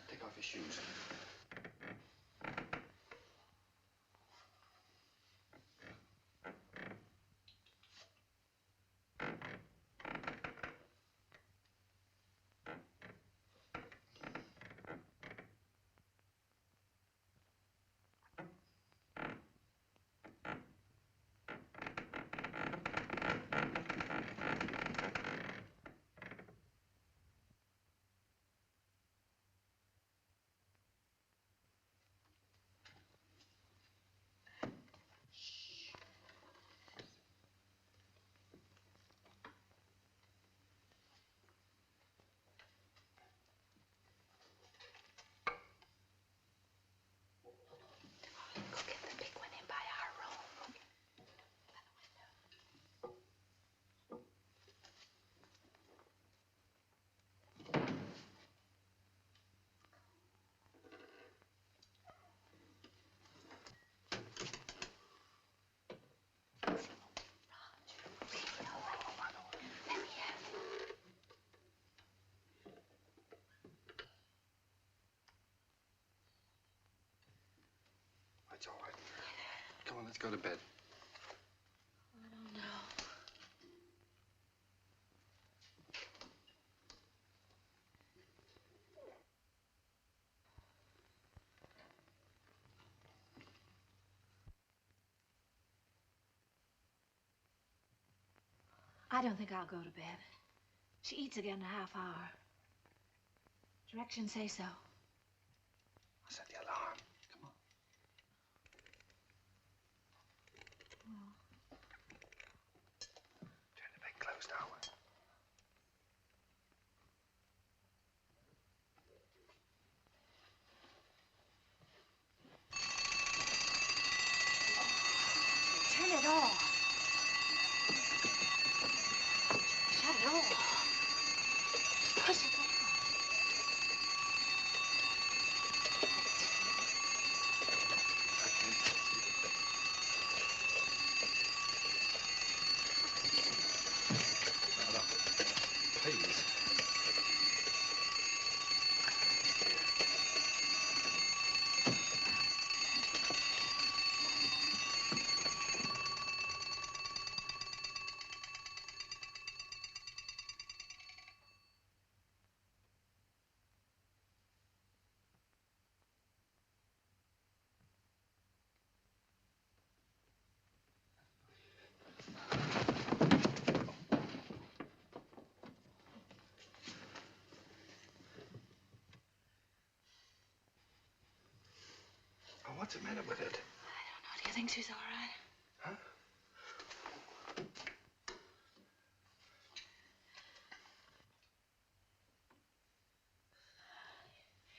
Take off your shoes. Go get the big one in by our room. That's all right. Come on, let's go to bed. I don't know. I don't think I'll go to bed. She eats again in a half hour. Directions say so. I'll set the alarm. Come on. Turn the big closed now. Turn it off. Shut it off. Push it down. Please. Oh, what's the matter with it? I don't know. Do you think she's all right? Huh?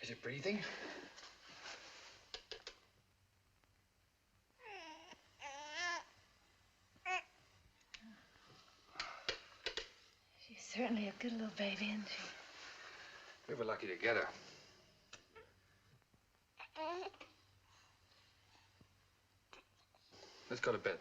Is it breathing? She's certainly a good little baby, isn't she? We were lucky to get her. Let's go to bed.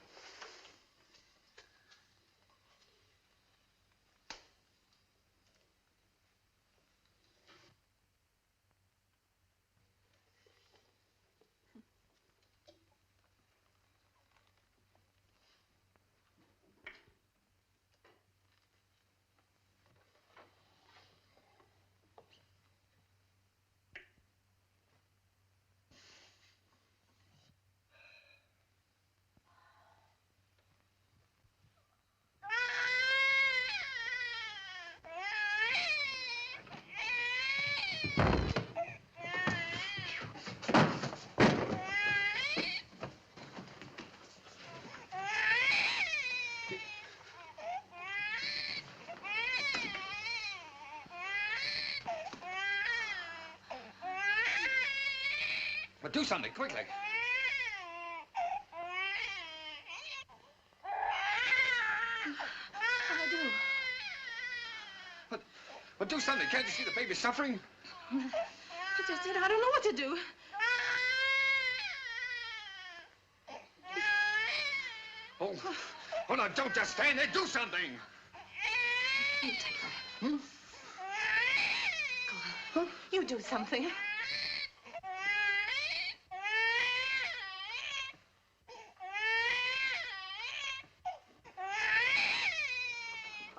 But do something, quickly. What'll I do? But do something. Can't you see the baby's suffering? I just said I don't know what to do. Oh, now, don't just stand there. Do something. You take her. Hmm? Go on. You do something.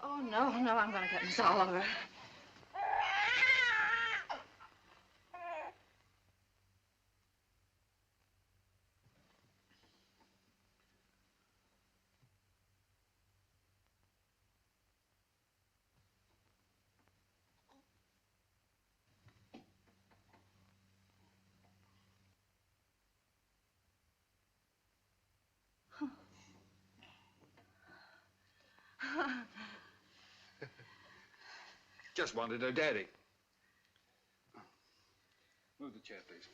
Oh, no, I'm going to get Miss Oliver. Just wanted her daddy. Move the chair, please.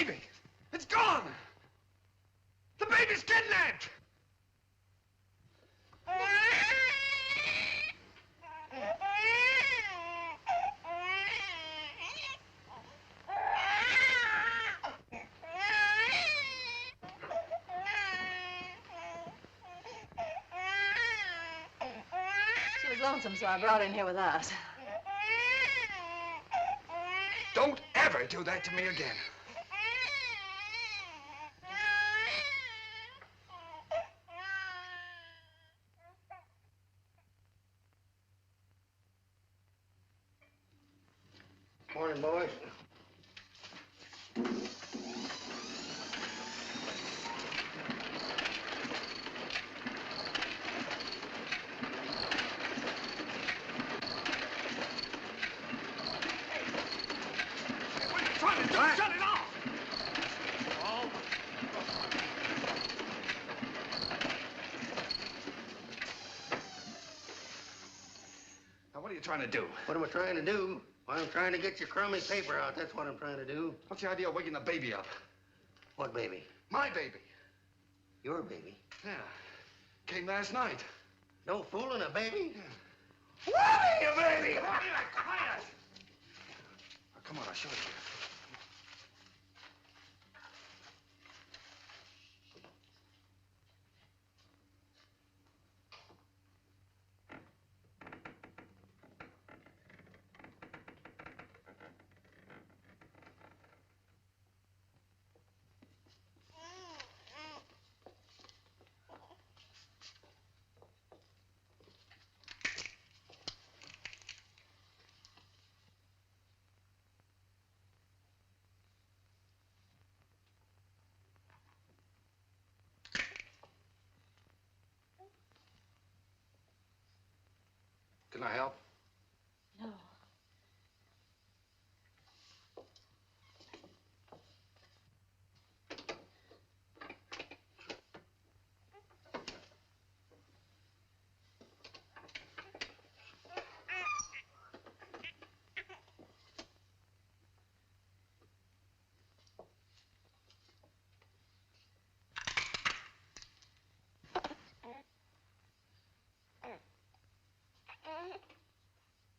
baby! It's gone! The baby's kidnapped! She was lonesome, so I brought her in here with us. Don't ever do that to me again. Morning, boys. Trying to do? Shut it off! Oh. Now, what are you trying to do? What am I trying to do? Well, I'm trying to get your crummy paper out. That's what I'm trying to do. What's the idea of waking the baby up? What baby? My baby. Your baby? Yeah. Came last night. No fooling a baby? Yeah. What are you, baby? Quiet! Oh, come on, I'll show you. Can I help? No.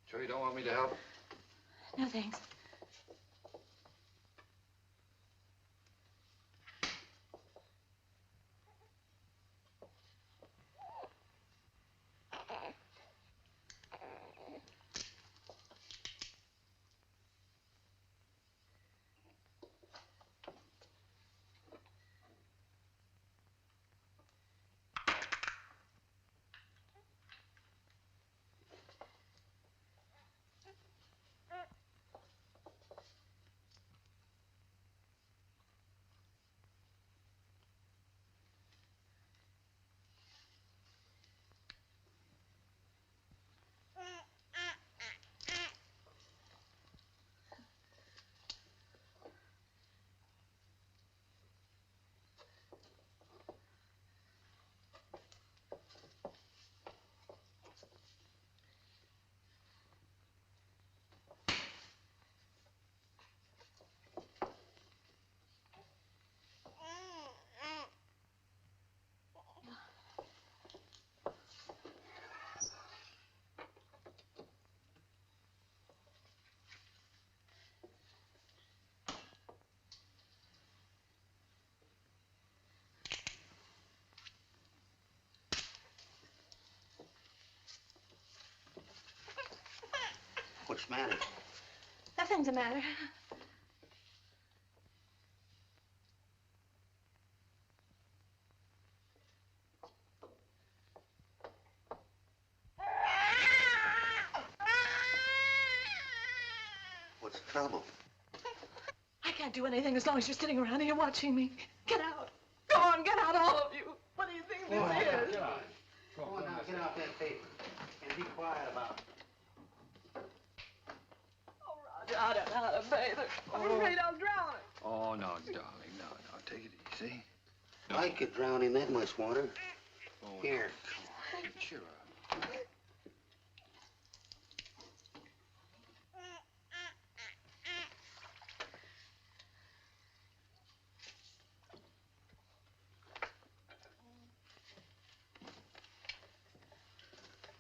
Sure you don't want me to help? No, thanks. What's the matter? Nothing's the matter. What's the trouble? I can't do anything as long as you're sitting around here watching me. Get out. Go on, get out, all of you. What do you think this is? Get out. Go on now, get out that paper. And be quiet about it. Oh, Roger, I don't know how to bathe her. I'm afraid I'll drown her. Oh, no, darling, no. Take it easy. I could drown in that much water. Oh, Here. Come on, cheer up.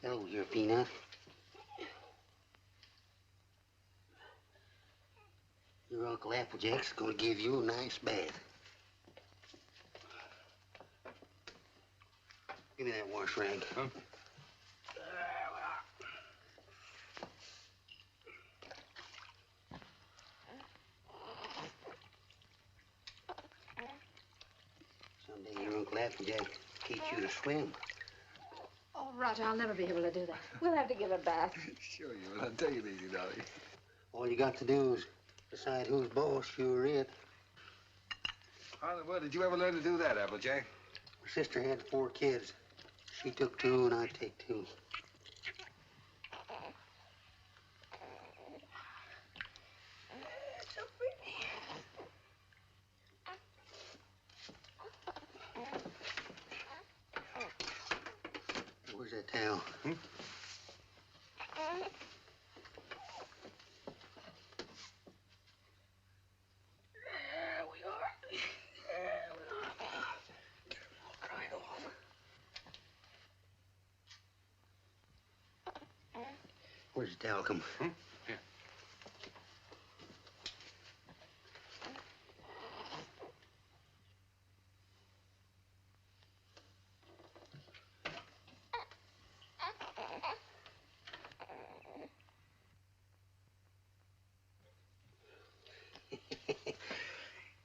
Hello, your Peanut. Your Uncle Applejack's gonna give you a nice bath. Give me that wash rag. Huh? Someday your Uncle Applejack teach you to swim. Oh, Roger, I'll never be able to do that. We'll have to give a bath. Sure you will. I'll take it easy, Dolly. All you got to do is decide who's boss, you or it. How in the world did you ever learn to do that, Applejack? My sister had 4 kids. She took 2 and I take 2. So pretty. Where's that towel? Hmm? There we are. There we are. I'll dry it off. Where's the towel come from? Here.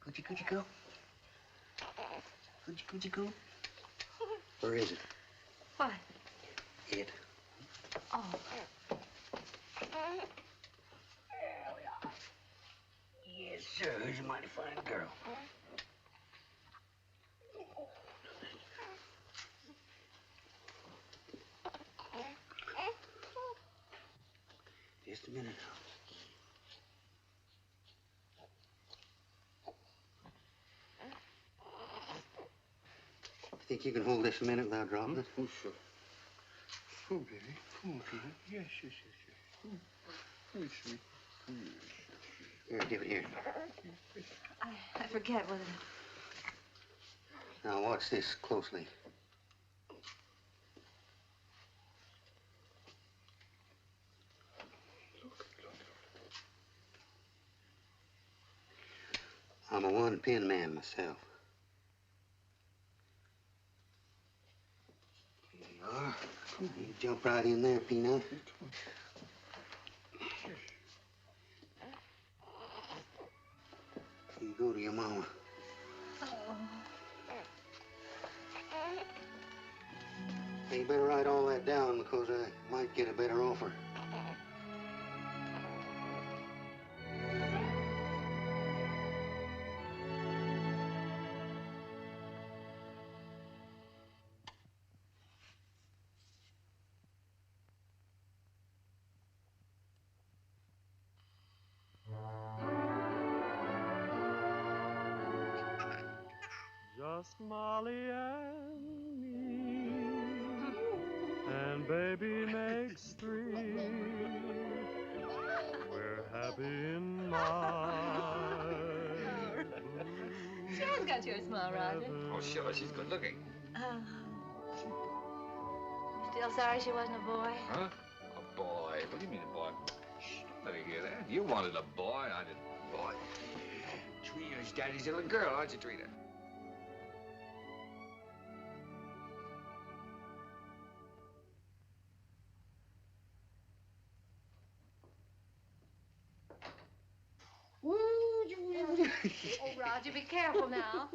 Coochie coochie coo. Coochie coochie coo. Where is it? What? It. Oh. There we are. Yes, sir. He's a mighty fine girl. Just a minute now. Think you can hold this a minute without dropping it? Oh, sure. Oh, baby. Come on, Peanut. Yes, yes, yes, yes. Oh, sweet. Oh, yes, yes, Here, give it here. I forget whether... Now watch this closely. I'm a one-pin man myself. Here you are. You jump right in there, Peanut. You go to your mama. Hey, you better write all that down because I might get a better offer. Just Molly and me, and baby makes 3. We're happy in my She has got your smile, Roger. Oh, sure. She's good looking. Still sorry she wasn't a boy? Huh? A boy? What do you mean a boy? Shh, don't let her hear that. You wanted a boy. I didn't. Boy. Trina's daddy's little girl, aren't you, Trina? Oh, Roger, be careful now.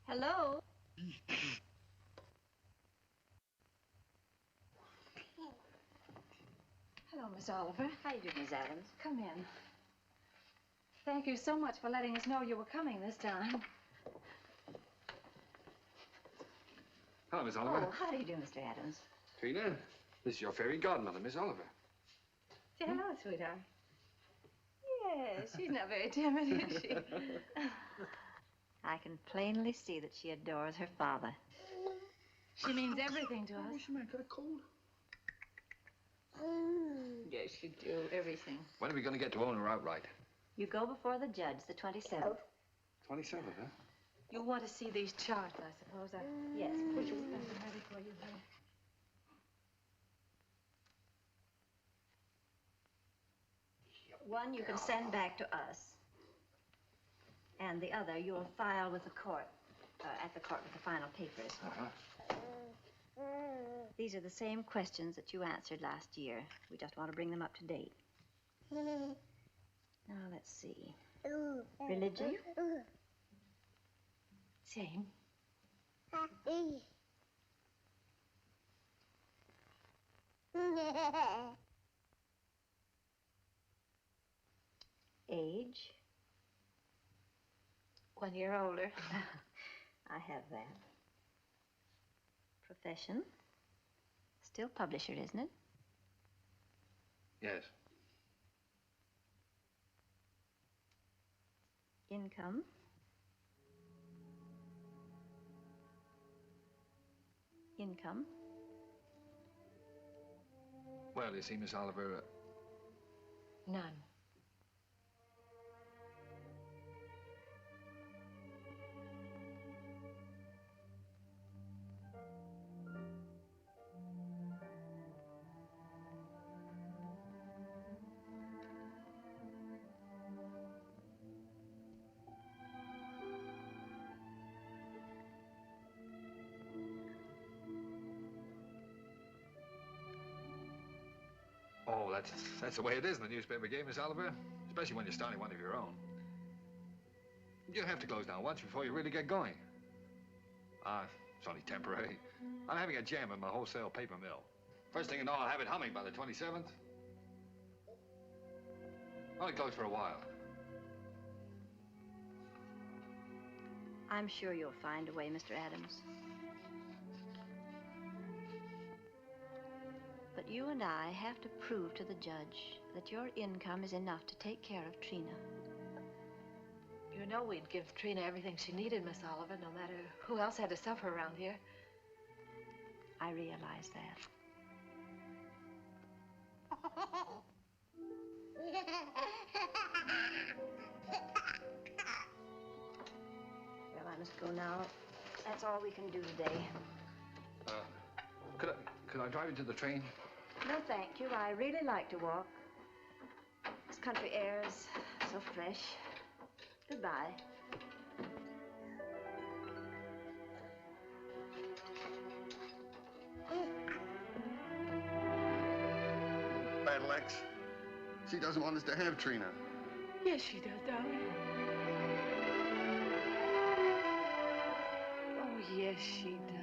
Hello? Hello, Miss Oliver. How you doing, Miss Adams? Come in. Thank you so much for letting us know you were coming this time. Hello, Miss Oliver. Oh, how do you do, Mr. Adams? Trina, this is your fairy godmother, Miss Oliver. Say hello, sweetheart. Yes, she's not very timid, is she? I can plainly see that she adores her father. She means everything to us. She might got a cold. Yes, you do. Everything. When are we going to get to own her outright? You go before the judge the 27th. 27th, huh? You'll want to see these charts, I suppose. Yes, We please. should have them ready for you here. One you can send back to us. And the other you'll file with the court, at the court with the final papers. These are the same questions that you answered last year. We just want to bring them up to date. Now, let's see. Religion? Same. Age? 1 year older. I have that. Profession? Still publisher, isn't it? Yes. Income? Income? Well, you see, Miss Oliver, None. oh, that's the way it is in the newspaper game, Miss Oliver. Especially when you're starting one of your own. You have to close down once before you really get going. It's only temporary. I'm having a jam in my wholesale paper mill. First thing you know, I'll have it humming by the 27th. Only closed for a while. I'm sure you'll find a way, Mr. Adams. But you and I have to prove to the judge that your income is enough to take care of Trina. You know we'd give Trina everything she needed, Miss Oliver, no matter who else had to suffer around here. I realize that. Well, I must go now. That's all we can do today. Could I drive you to the train? No, thank you. I really like to walk. This country air is so fresh. Goodbye. Battle Axe. She doesn't want us to have Trina. Yes, she does, darling. Oh, yes, she does.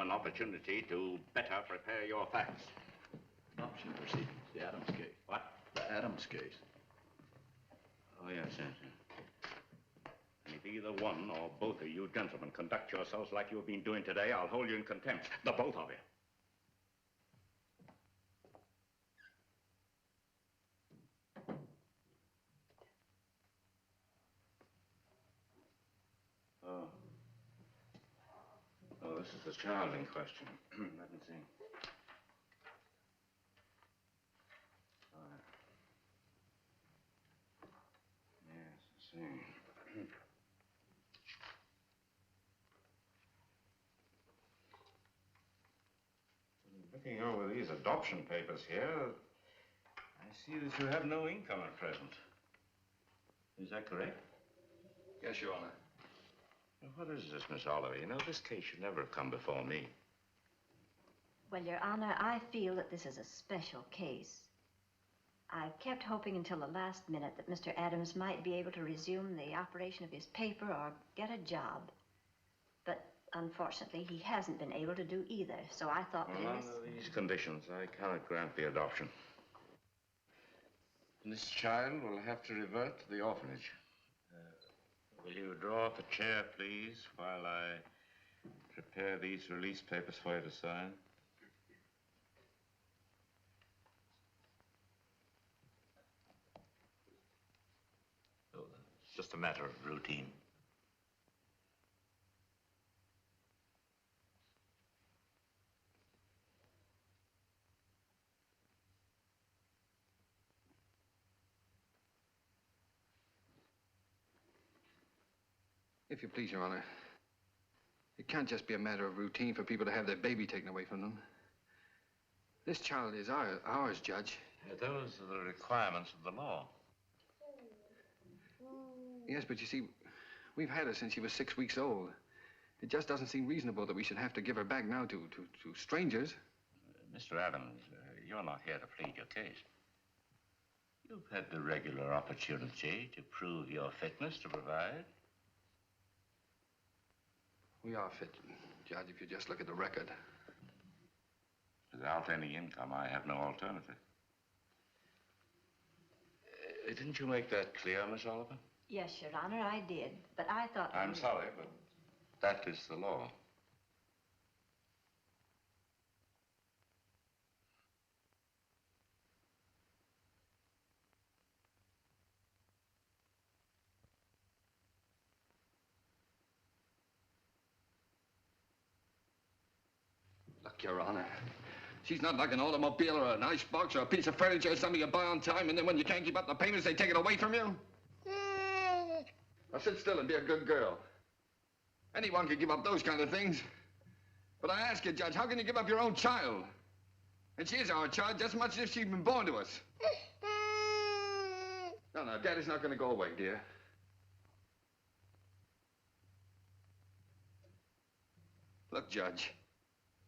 an opportunity to better prepare your facts. Adoption proceedings, the Adams case. What? The Adams case. Oh, yes, yes, yes. And if either one or both of you gentlemen conduct yourselves like you've been doing today, I'll hold you in contempt. The both of you. Oh, this is the child in question. Let me see. Yes, I see. Looking over these adoption papers here, I see that you have no income at present. Is that correct? Yes, Your Honor. Now, what is this, Miss Oliver? You know, this case should never have come before me. Well, Your Honor, I feel that this is a special case. I've kept hoping until the last minute that Mr. Adams might be able to resume the operation of his paper or get a job. But unfortunately, he hasn't been able to do either, so I thought that Well, under these conditions, I cannot grant the adoption. And this child will have to revert to the orphanage. Will you draw up a chair, please, while I prepare these release papers for you to sign? Oh, it's just a matter of routine. If you please, Your Honor, it can't just be a matter of routine for people to have their baby taken away from them. This child is ours, Judge. Those are the requirements of the law. Yes, but you see, we've had her since she was 6 weeks old. It just doesn't seem reasonable that we should have to give her back now to strangers. Mr. Adams, you're not here to plead your case. You've had the regular opportunity to prove your fitness to provide. We are fit, Judge, if you just look at the record. Without any income, I have no alternative. Didn't you make that clear, Miss Oliver? Yes, Your Honor, I did. But I thought... I'm sorry, but that is the law. Look, Your Honor, she's not like an automobile or an icebox or a piece of furniture or something you buy on time, and then when you can't keep up the payments, they take it away from you. Now sit still and be a good girl. Anyone can give up those kind of things. But I ask you, Judge, how can you give up your own child? And she is our child just as much as if she'd been born to us. No, Daddy's not going to go away, dear. Look, Judge,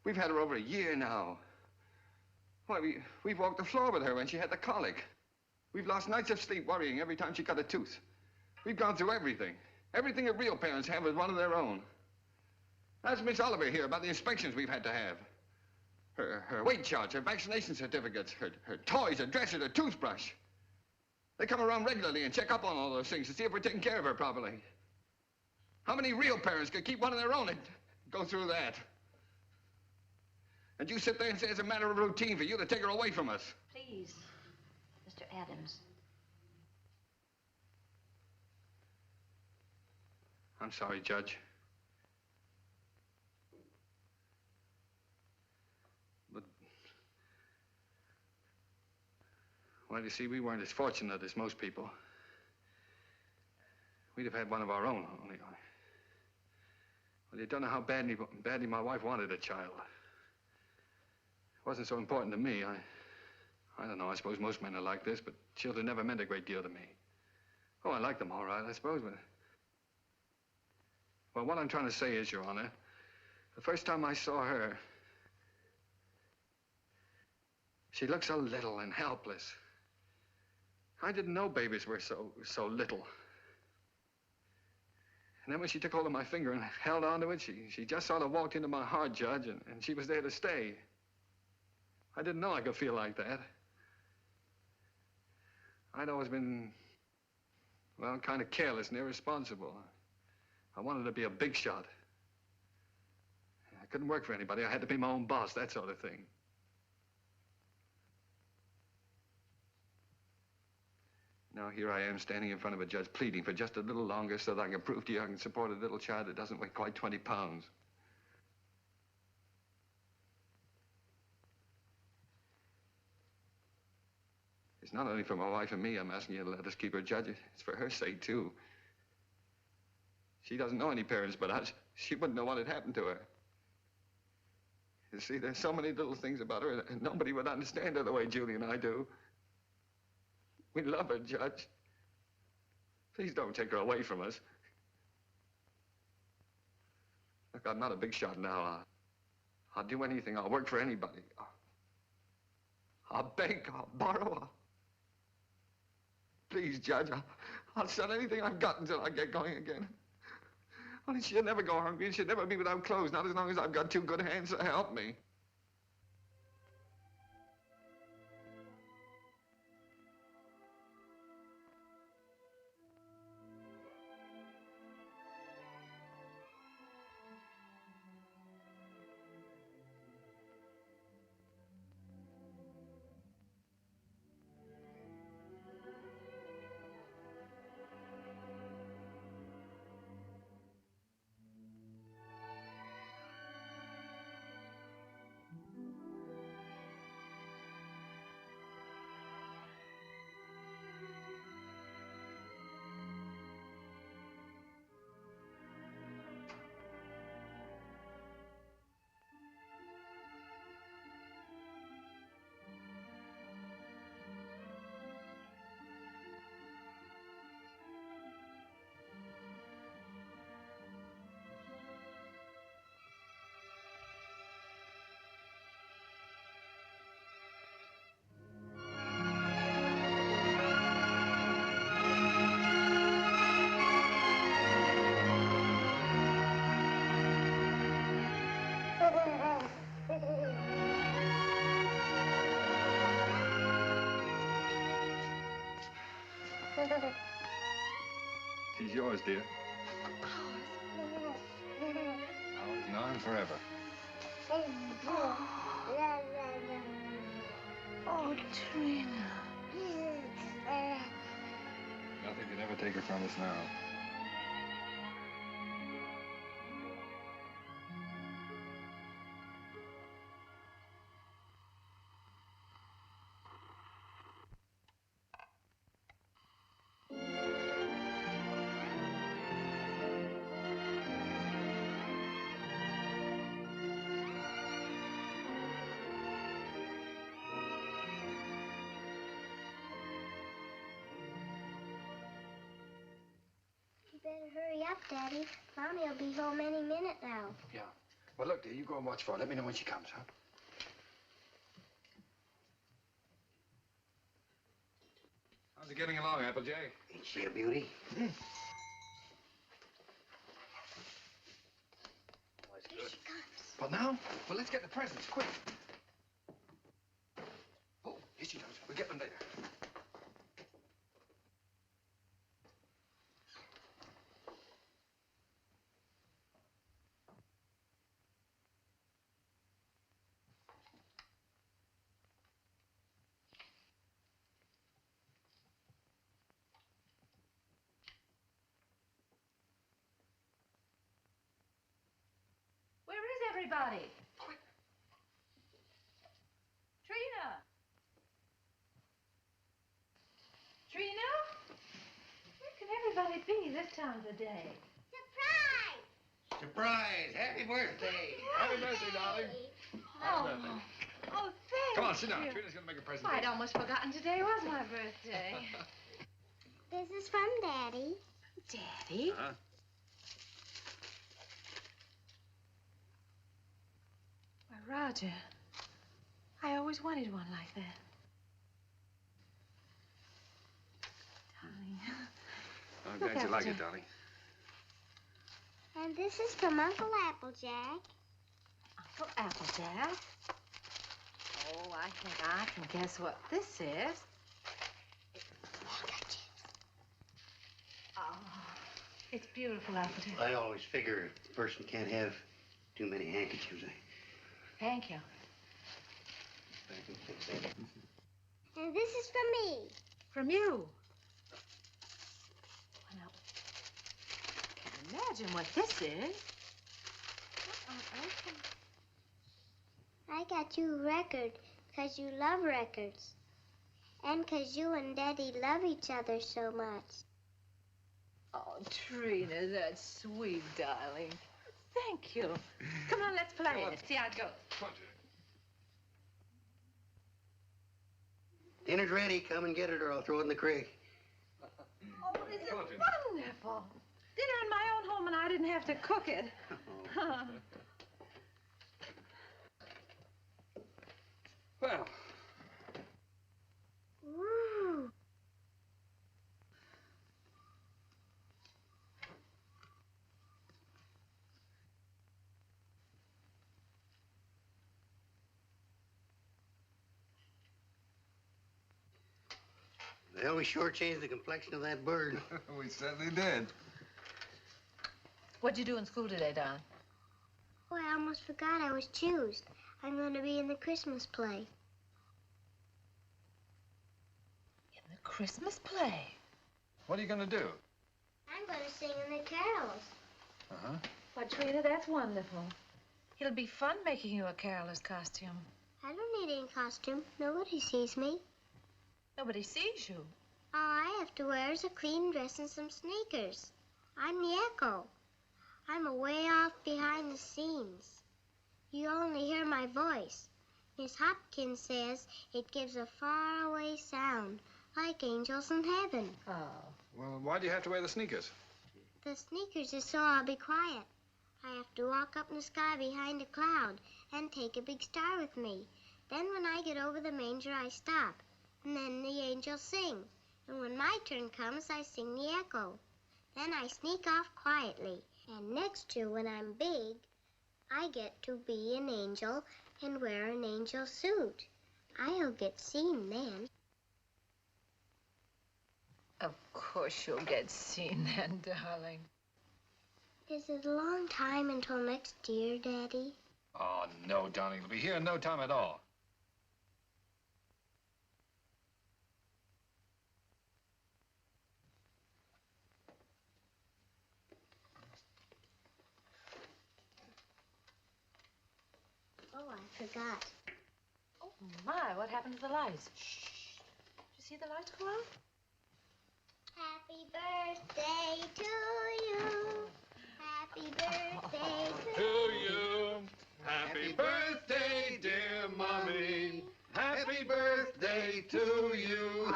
we've had her over a year now. Why, we've walked the floor with her when she had the colic. We've lost nights of sleep worrying every time she cut a tooth. We've gone through everything. Everything that real parents have is one of their own. Ask Miss Oliver here about the inspections we've had to have. Her weight charts, her vaccination certificates, her toys, her dresser, her toothbrush. They come around regularly and check up on all those things to see if we're taking care of her properly. How many real parents could keep one of their own and go through that? And you sit there and say it's a matter of routine for you to take her away from us. Please, Mr. Adams. I'm sorry, Judge. But, well, you see, we weren't as fortunate as most people. We'd have had one of our own, only. Well, you don't know how badly my wife wanted a child. It wasn't so important to me. I don't know, I suppose most men are like this, but children never meant a great deal to me. Oh, I like them all right, I suppose, but... Well, what I'm trying to say is, Your Honor, the first time I saw her, she looked so little and helpless. I didn't know babies were so little. And then when she took hold of my finger and held onto it, she just sort of walked into my heart, Judge, and she was there to stay. I didn't know I could feel like that. I'd always been, well, kind of careless and irresponsible. I wanted to be a big shot. I couldn't work for anybody. I had to be my own boss, that sort of thing. Now here I am standing in front of a judge pleading for just a little longer so that I can prove to you I can support a little child that doesn't weigh quite 20 pounds. It's not only for my wife and me I'm asking you to let us keep her, Judge. It's for her sake, too. She doesn't know any parents but us. She wouldn't know what had happened to her. You see, there's so many little things about her, and nobody would understand her the way Julie and I do. We love her, Judge. Please don't take her away from us. Look, I'm not a big shot now. I'll do anything. I'll work for anybody. I'll beg, I'll borrow. Please, Judge, I'll sell anything I've got until I get going again. Only she'll never go hungry and she'll never be without clothes, not as long as I've got two good hands to help me. She's yours, dear. Ours now and forever. Oh, Trina. Nothing could ever take her from us now. Better hurry up, Daddy. Mommy will be home any minute now. Yeah. Well, look, dear, you go and watch for her. Let me know when she comes, huh? How's it getting along, Applejay? Ain't she a beauty? Here she comes. Well, now? Well, let's get the presents, quick. Oh, here she comes. We'll get them later. Everybody. Trina. Trina? Where can everybody be this time of the day? Surprise! Surprise! Happy birthday! Happy birthday, darling. Oh, Happy birthday. oh, thank Come on, sit down. you. Trina's gonna make a present. Why, I'd almost forgotten today was my birthday. This is from Daddy. Daddy? Huh? Why, Roger, I always wanted one like that. Darling. I'm Look glad you like after- it, darling. And this is from Uncle Applejack. Uncle Applejack? Oh, I think I can guess what this is. Oh, it's beautiful, Applejack. I always figure a person can't have too many handkerchiefs. Thank you. And this is from me. From you? Well, now, I can't imagine what this is. I got you a record because you love records. And because you and Daddy love each other so much. Oh, Trina, that's sweet, darling. Thank you. Come on, let's play it. See how it goes. Dinner's ready. Come and get it or I'll throw it in the creek. Oh, this is wonderful. Dinner in my own home and I didn't have to cook it. Well. Woo. Well, we sure changed the complexion of that bird. We certainly did. What'd you do in school today, Don? Oh, I almost forgot I was choosed. I'm going to be in the Christmas play. In the Christmas play? What are you going to do? I'm going to sing in the carols. Uh-huh. Why, Trina, that's wonderful. It'll be fun making you a carol's costume. I don't need any costume. Nobody sees me. Nobody sees you. All I have to wear is a clean dress and some sneakers. I'm the echo. I'm away off behind the scenes. You only hear my voice. Miss Hopkins says it gives a faraway sound, like angels in heaven. Oh. Well, why do you have to wear the sneakers? The sneakers is so I'll be quiet. I have to walk up in the sky behind a cloud and take a big star with me. Then when I get over the manger, I stop. And then the angels sing. And when my turn comes, I sing the echo. Then I sneak off quietly. And next year, when I'm big, I get to be an angel and wear an angel suit. I'll get seen then. Of course you'll get seen then, darling. Is it a long time until next year, Daddy? Oh, no, darling. It'll be here in no time at all. Oh, I forgot. Oh, my, what happened to the lights? Shh. Did you see the lights go out? Happy birthday to you. Happy birthday To you. Happy birthday, dear Mommy. Happy birthday to you.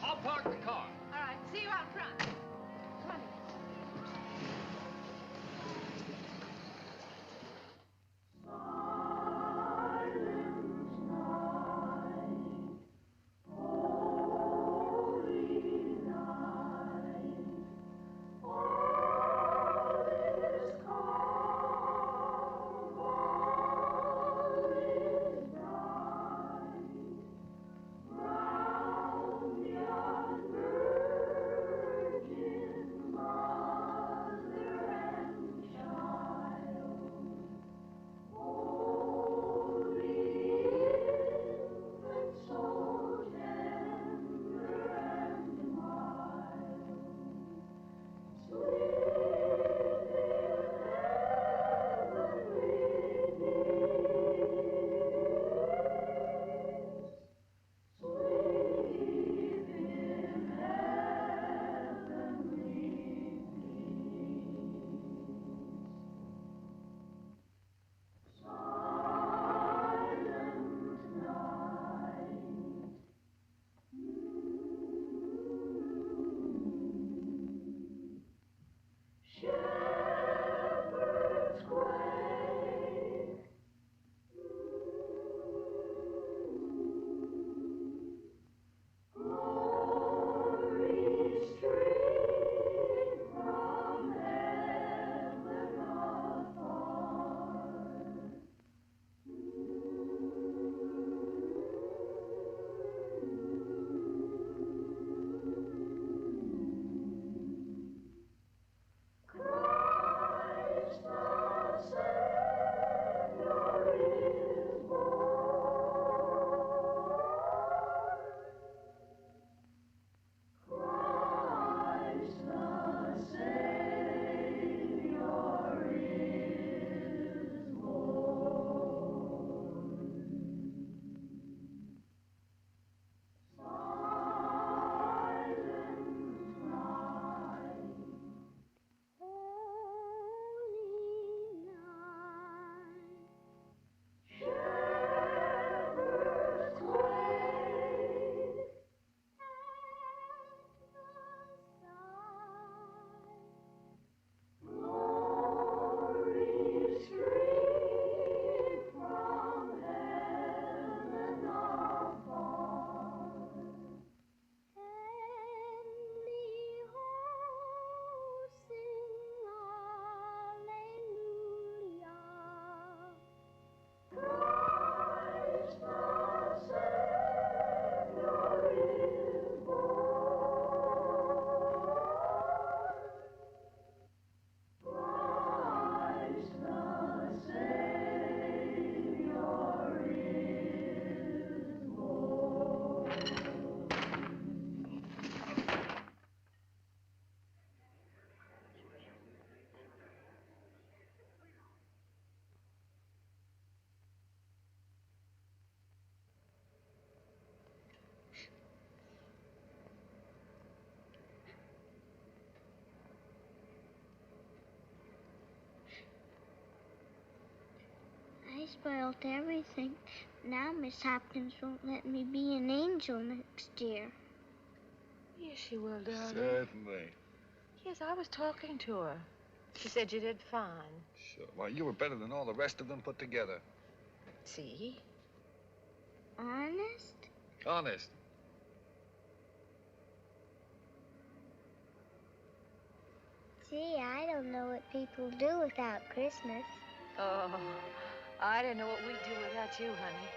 I'll park the car. All right, see you out front. Come on. All is calm. spoiled everything. Now Miss Hopkins won't let me be an angel next year. Yes, she will, darling. Certainly. Yes, I was talking to her. She said you did fine. Sure. Well, you were better than all the rest of them put together. See? Honest? Honest. Gee, I don't know what people do without Christmas. Oh, I didn't know what we'd do without you, honey.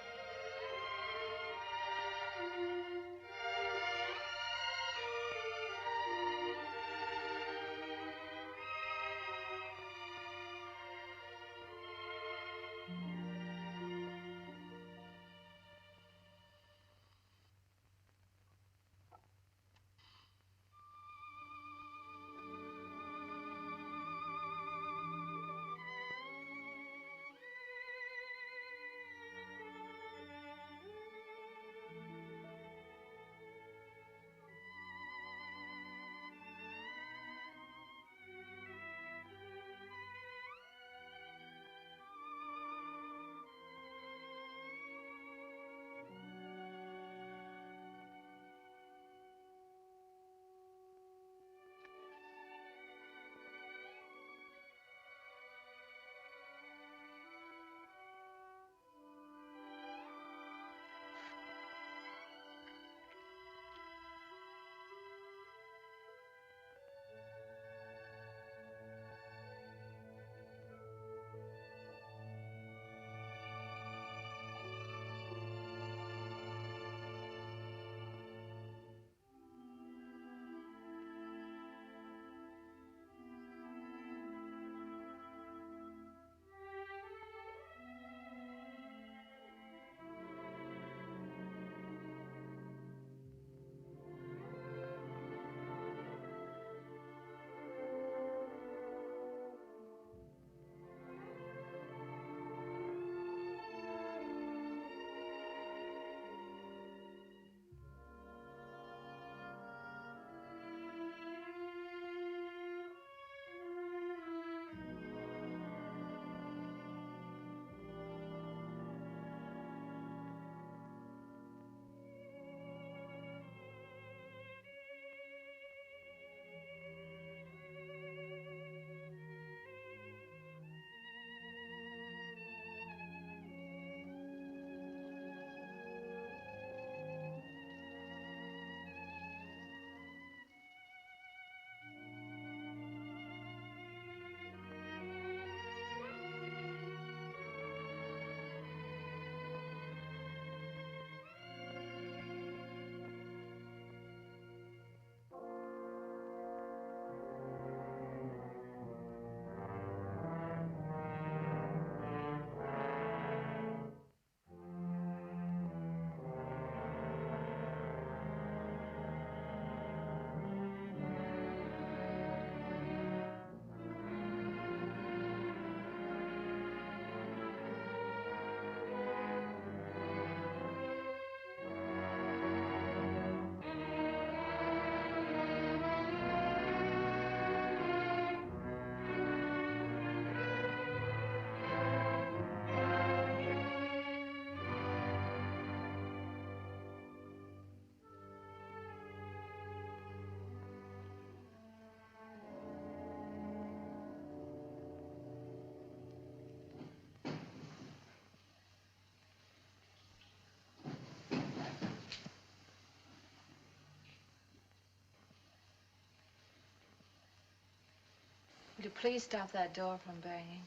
Would you please stop that door from banging?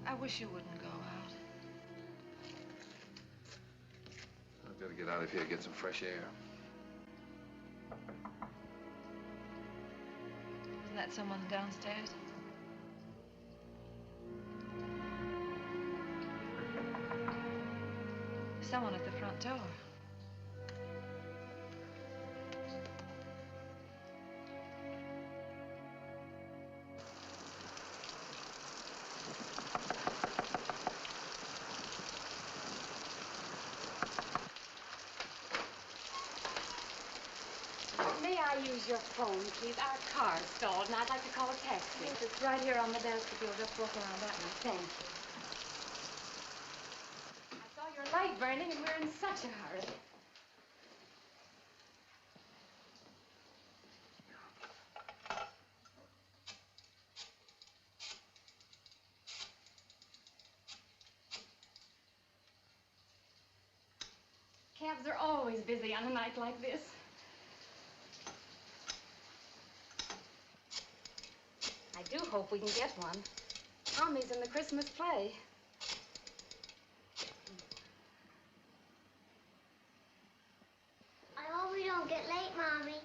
I wish you wouldn't go out. I've got to get out of here, get some fresh air. Isn't that someone downstairs? someone at the front door. May I use your phone, please? Our car's stalled, and I'd like to call a taxi. Yes, it's right here on the desk if you'll just walk around that way. Thank you. I saw your light burning, and we're in such a hurry. Cabs are always busy on a night like this. I do hope we can get one. Tommy's in the Christmas play. I hope we don't get late, Mommy.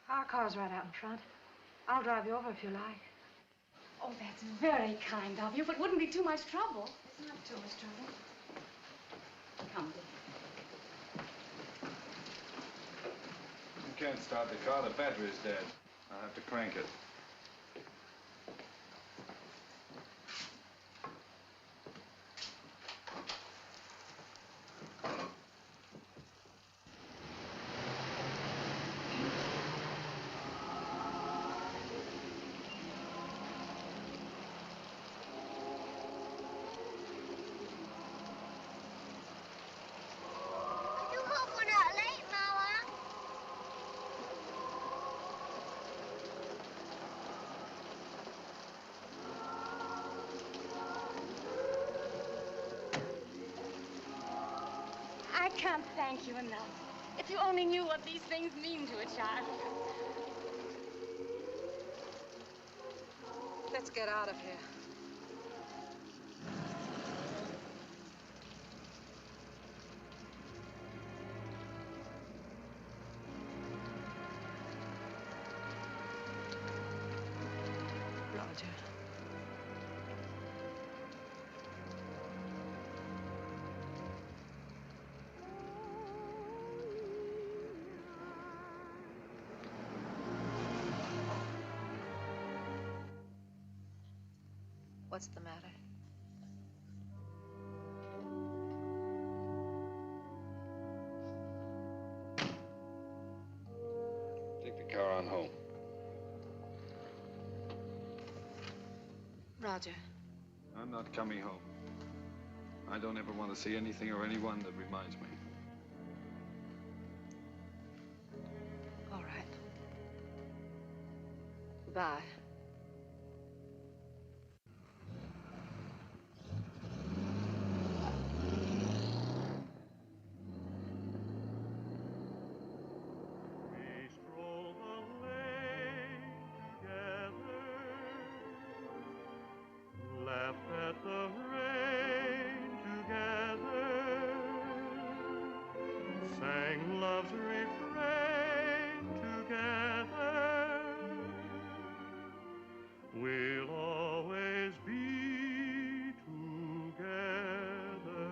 Our car's right out in front. I'll drive you over if you like. Oh, that's very kind of you, but wouldn't be too much trouble. It's not too much trouble. Come, dear. You can't start the car. The battery's dead. I'll have to crank it. I do hope we're not late, Mama. I can't thank you enough. If you only knew what these things mean to a child. Let's get out of here. Roger. What's the matter? Take the car on home. Roger. I'm not coming home. I don't ever want to see anything or anyone that reminds me. All right. Goodbye. We stroll the lane together, laughed at the rain together, sang love's refrain together. We'll always be together.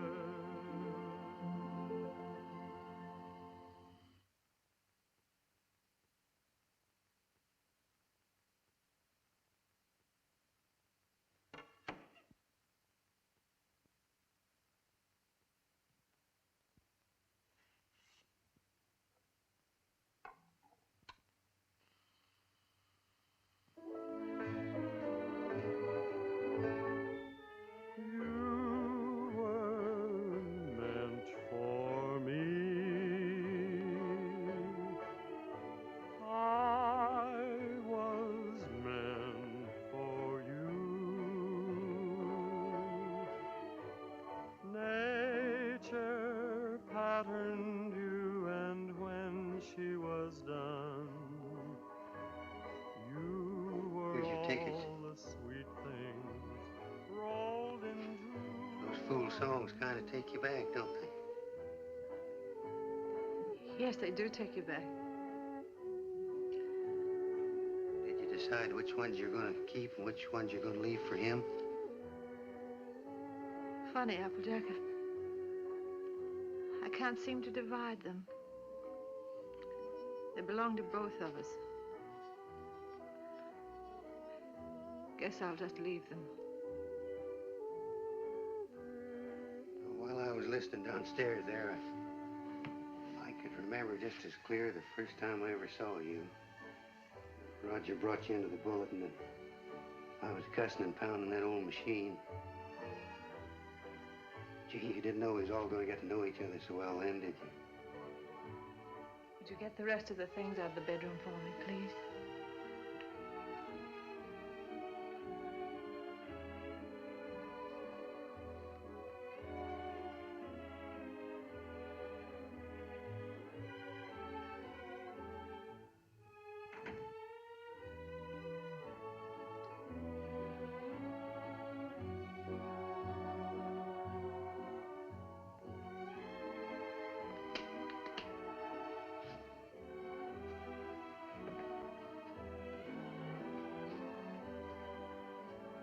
You were meant for me. I was meant for you. Nature patterned you, and when she was done, you were Here's your tickets. all the sweet things rolled into. Those fool songs kind of take you back, don't they? Yes, they do take you back. Did you decide which ones you're going to keep and which ones you're going to leave for him? funny, Applejack. I can't seem to divide them. They belong to both of us. Guess I'll just leave them. While I was listening downstairs there, I could remember just as clear the first time I ever saw you. Roger brought you into the bulletin and I was cussing and pounding that old machine. Gee, you didn't know we was all going to get to know each other so well then, did you? Would you get the rest of the things out of the bedroom for me, please?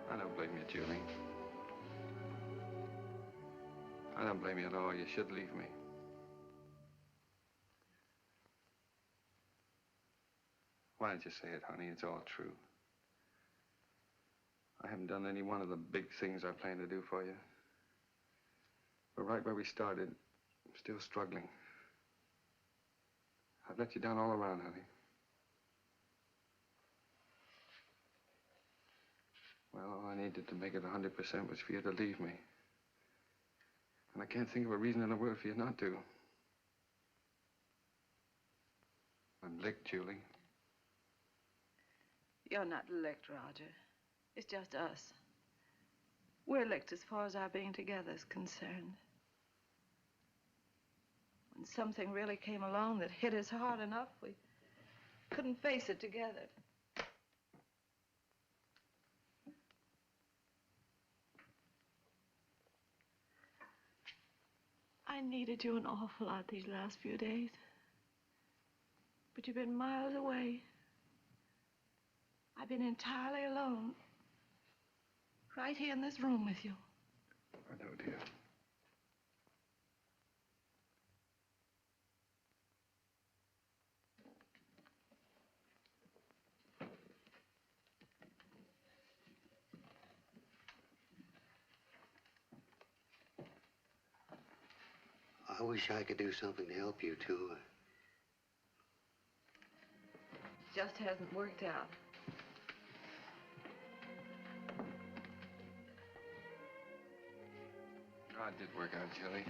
I don't blame you, Julie. I don't blame you at all. You should leave me. Why don't you say it, honey? It's all true. I haven't done any one of the big things I planned to do for you. But right where we started, I'm still struggling. I've let you down all around, honey. Well, all I needed to make it 100% was for you to leave me. And I can't think of a reason in the world for you not to. I'm licked, Julie. You're not licked, Roger. It's just us. We're licked as far as our being together is concerned. When something really came along that hit us hard enough, we couldn't face it together. I needed you an awful lot these last few days. But you've been miles away. I've been entirely alone. Right here in this room with you. I know, dear. I wish I could do something to help you, too. Just hasn't worked out. God did work out, Julie.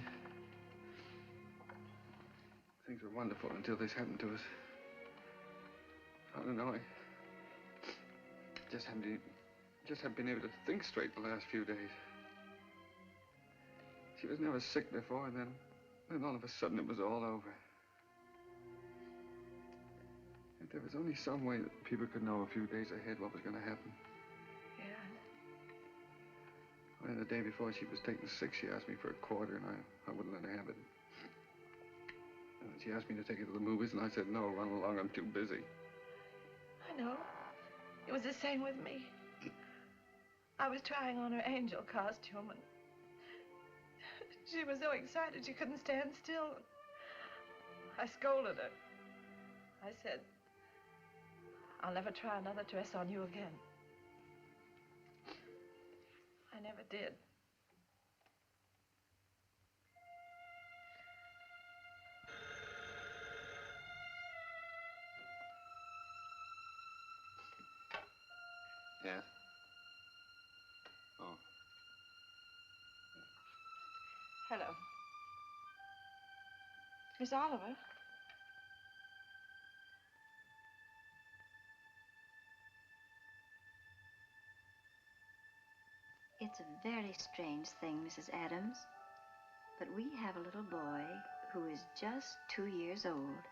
Things were wonderful until this happened to us. I don't know. I just haven't been able to think straight the last few days. She was never sick before, and then all of a sudden it was all over. If there was only some way that people could know a few days ahead what was going to happen. Yeah. Well, the day before she was taken sick, she asked me for a quarter, and I wouldn't let her have it. And she asked me to take her to the movies, and I said, no, run along, I'm too busy. I know. It was the same with me. I was trying on her angel costume, and she was so excited she couldn't stand still. I scolded her. I said, I'll never try another dress on you again. I never did. Yeah? Oh. Hello. Miss Oliver? It's a very strange thing, Mrs. Adams, but we have a little boy who is just 2 years old.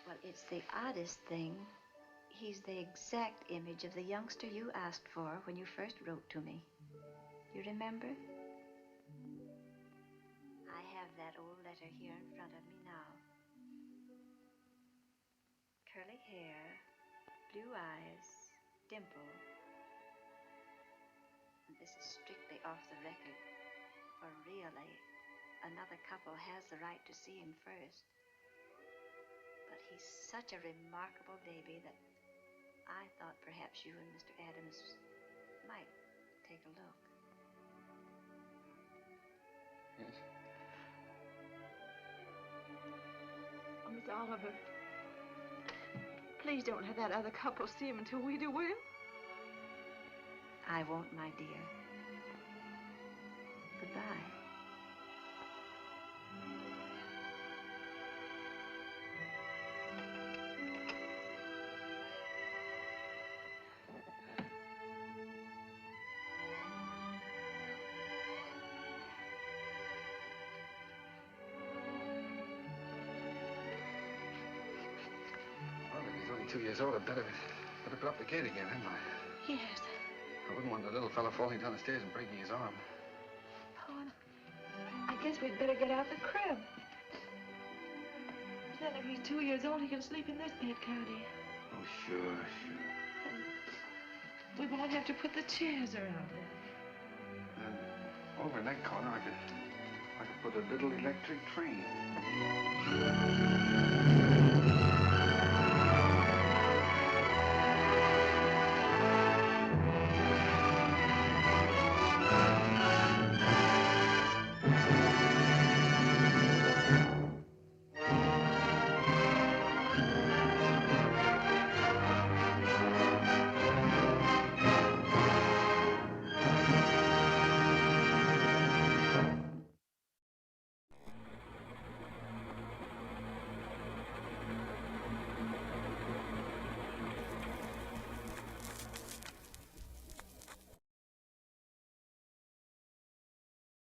Well, it's the oddest thing. He's the exact image of the youngster you asked for when you first wrote to me. You remember? I have that old letter here in front of me now. Curly hair, blue eyes dimple. And this is strictly off the record, for really, another couple has the right to see him first. But he's such a remarkable baby that I thought perhaps you and Mr. Adams might take a look. Yes. Oh, Miss Oliver, please don't have that other couple see him until we do, will you? I won't, my dear. Goodbye. Well, if he's only 2 years old, I'd better put up the gate again, hadn't I? Yes. I wouldn't want the little fella falling down the stairs and breaking his arm. Oh, I guess we'd better get out the crib. Then if he's 2 years old, he can sleep in this bed, can't he? Oh, sure. We won't have to put the chairs around it. And over in that corner, I could put a little electric train.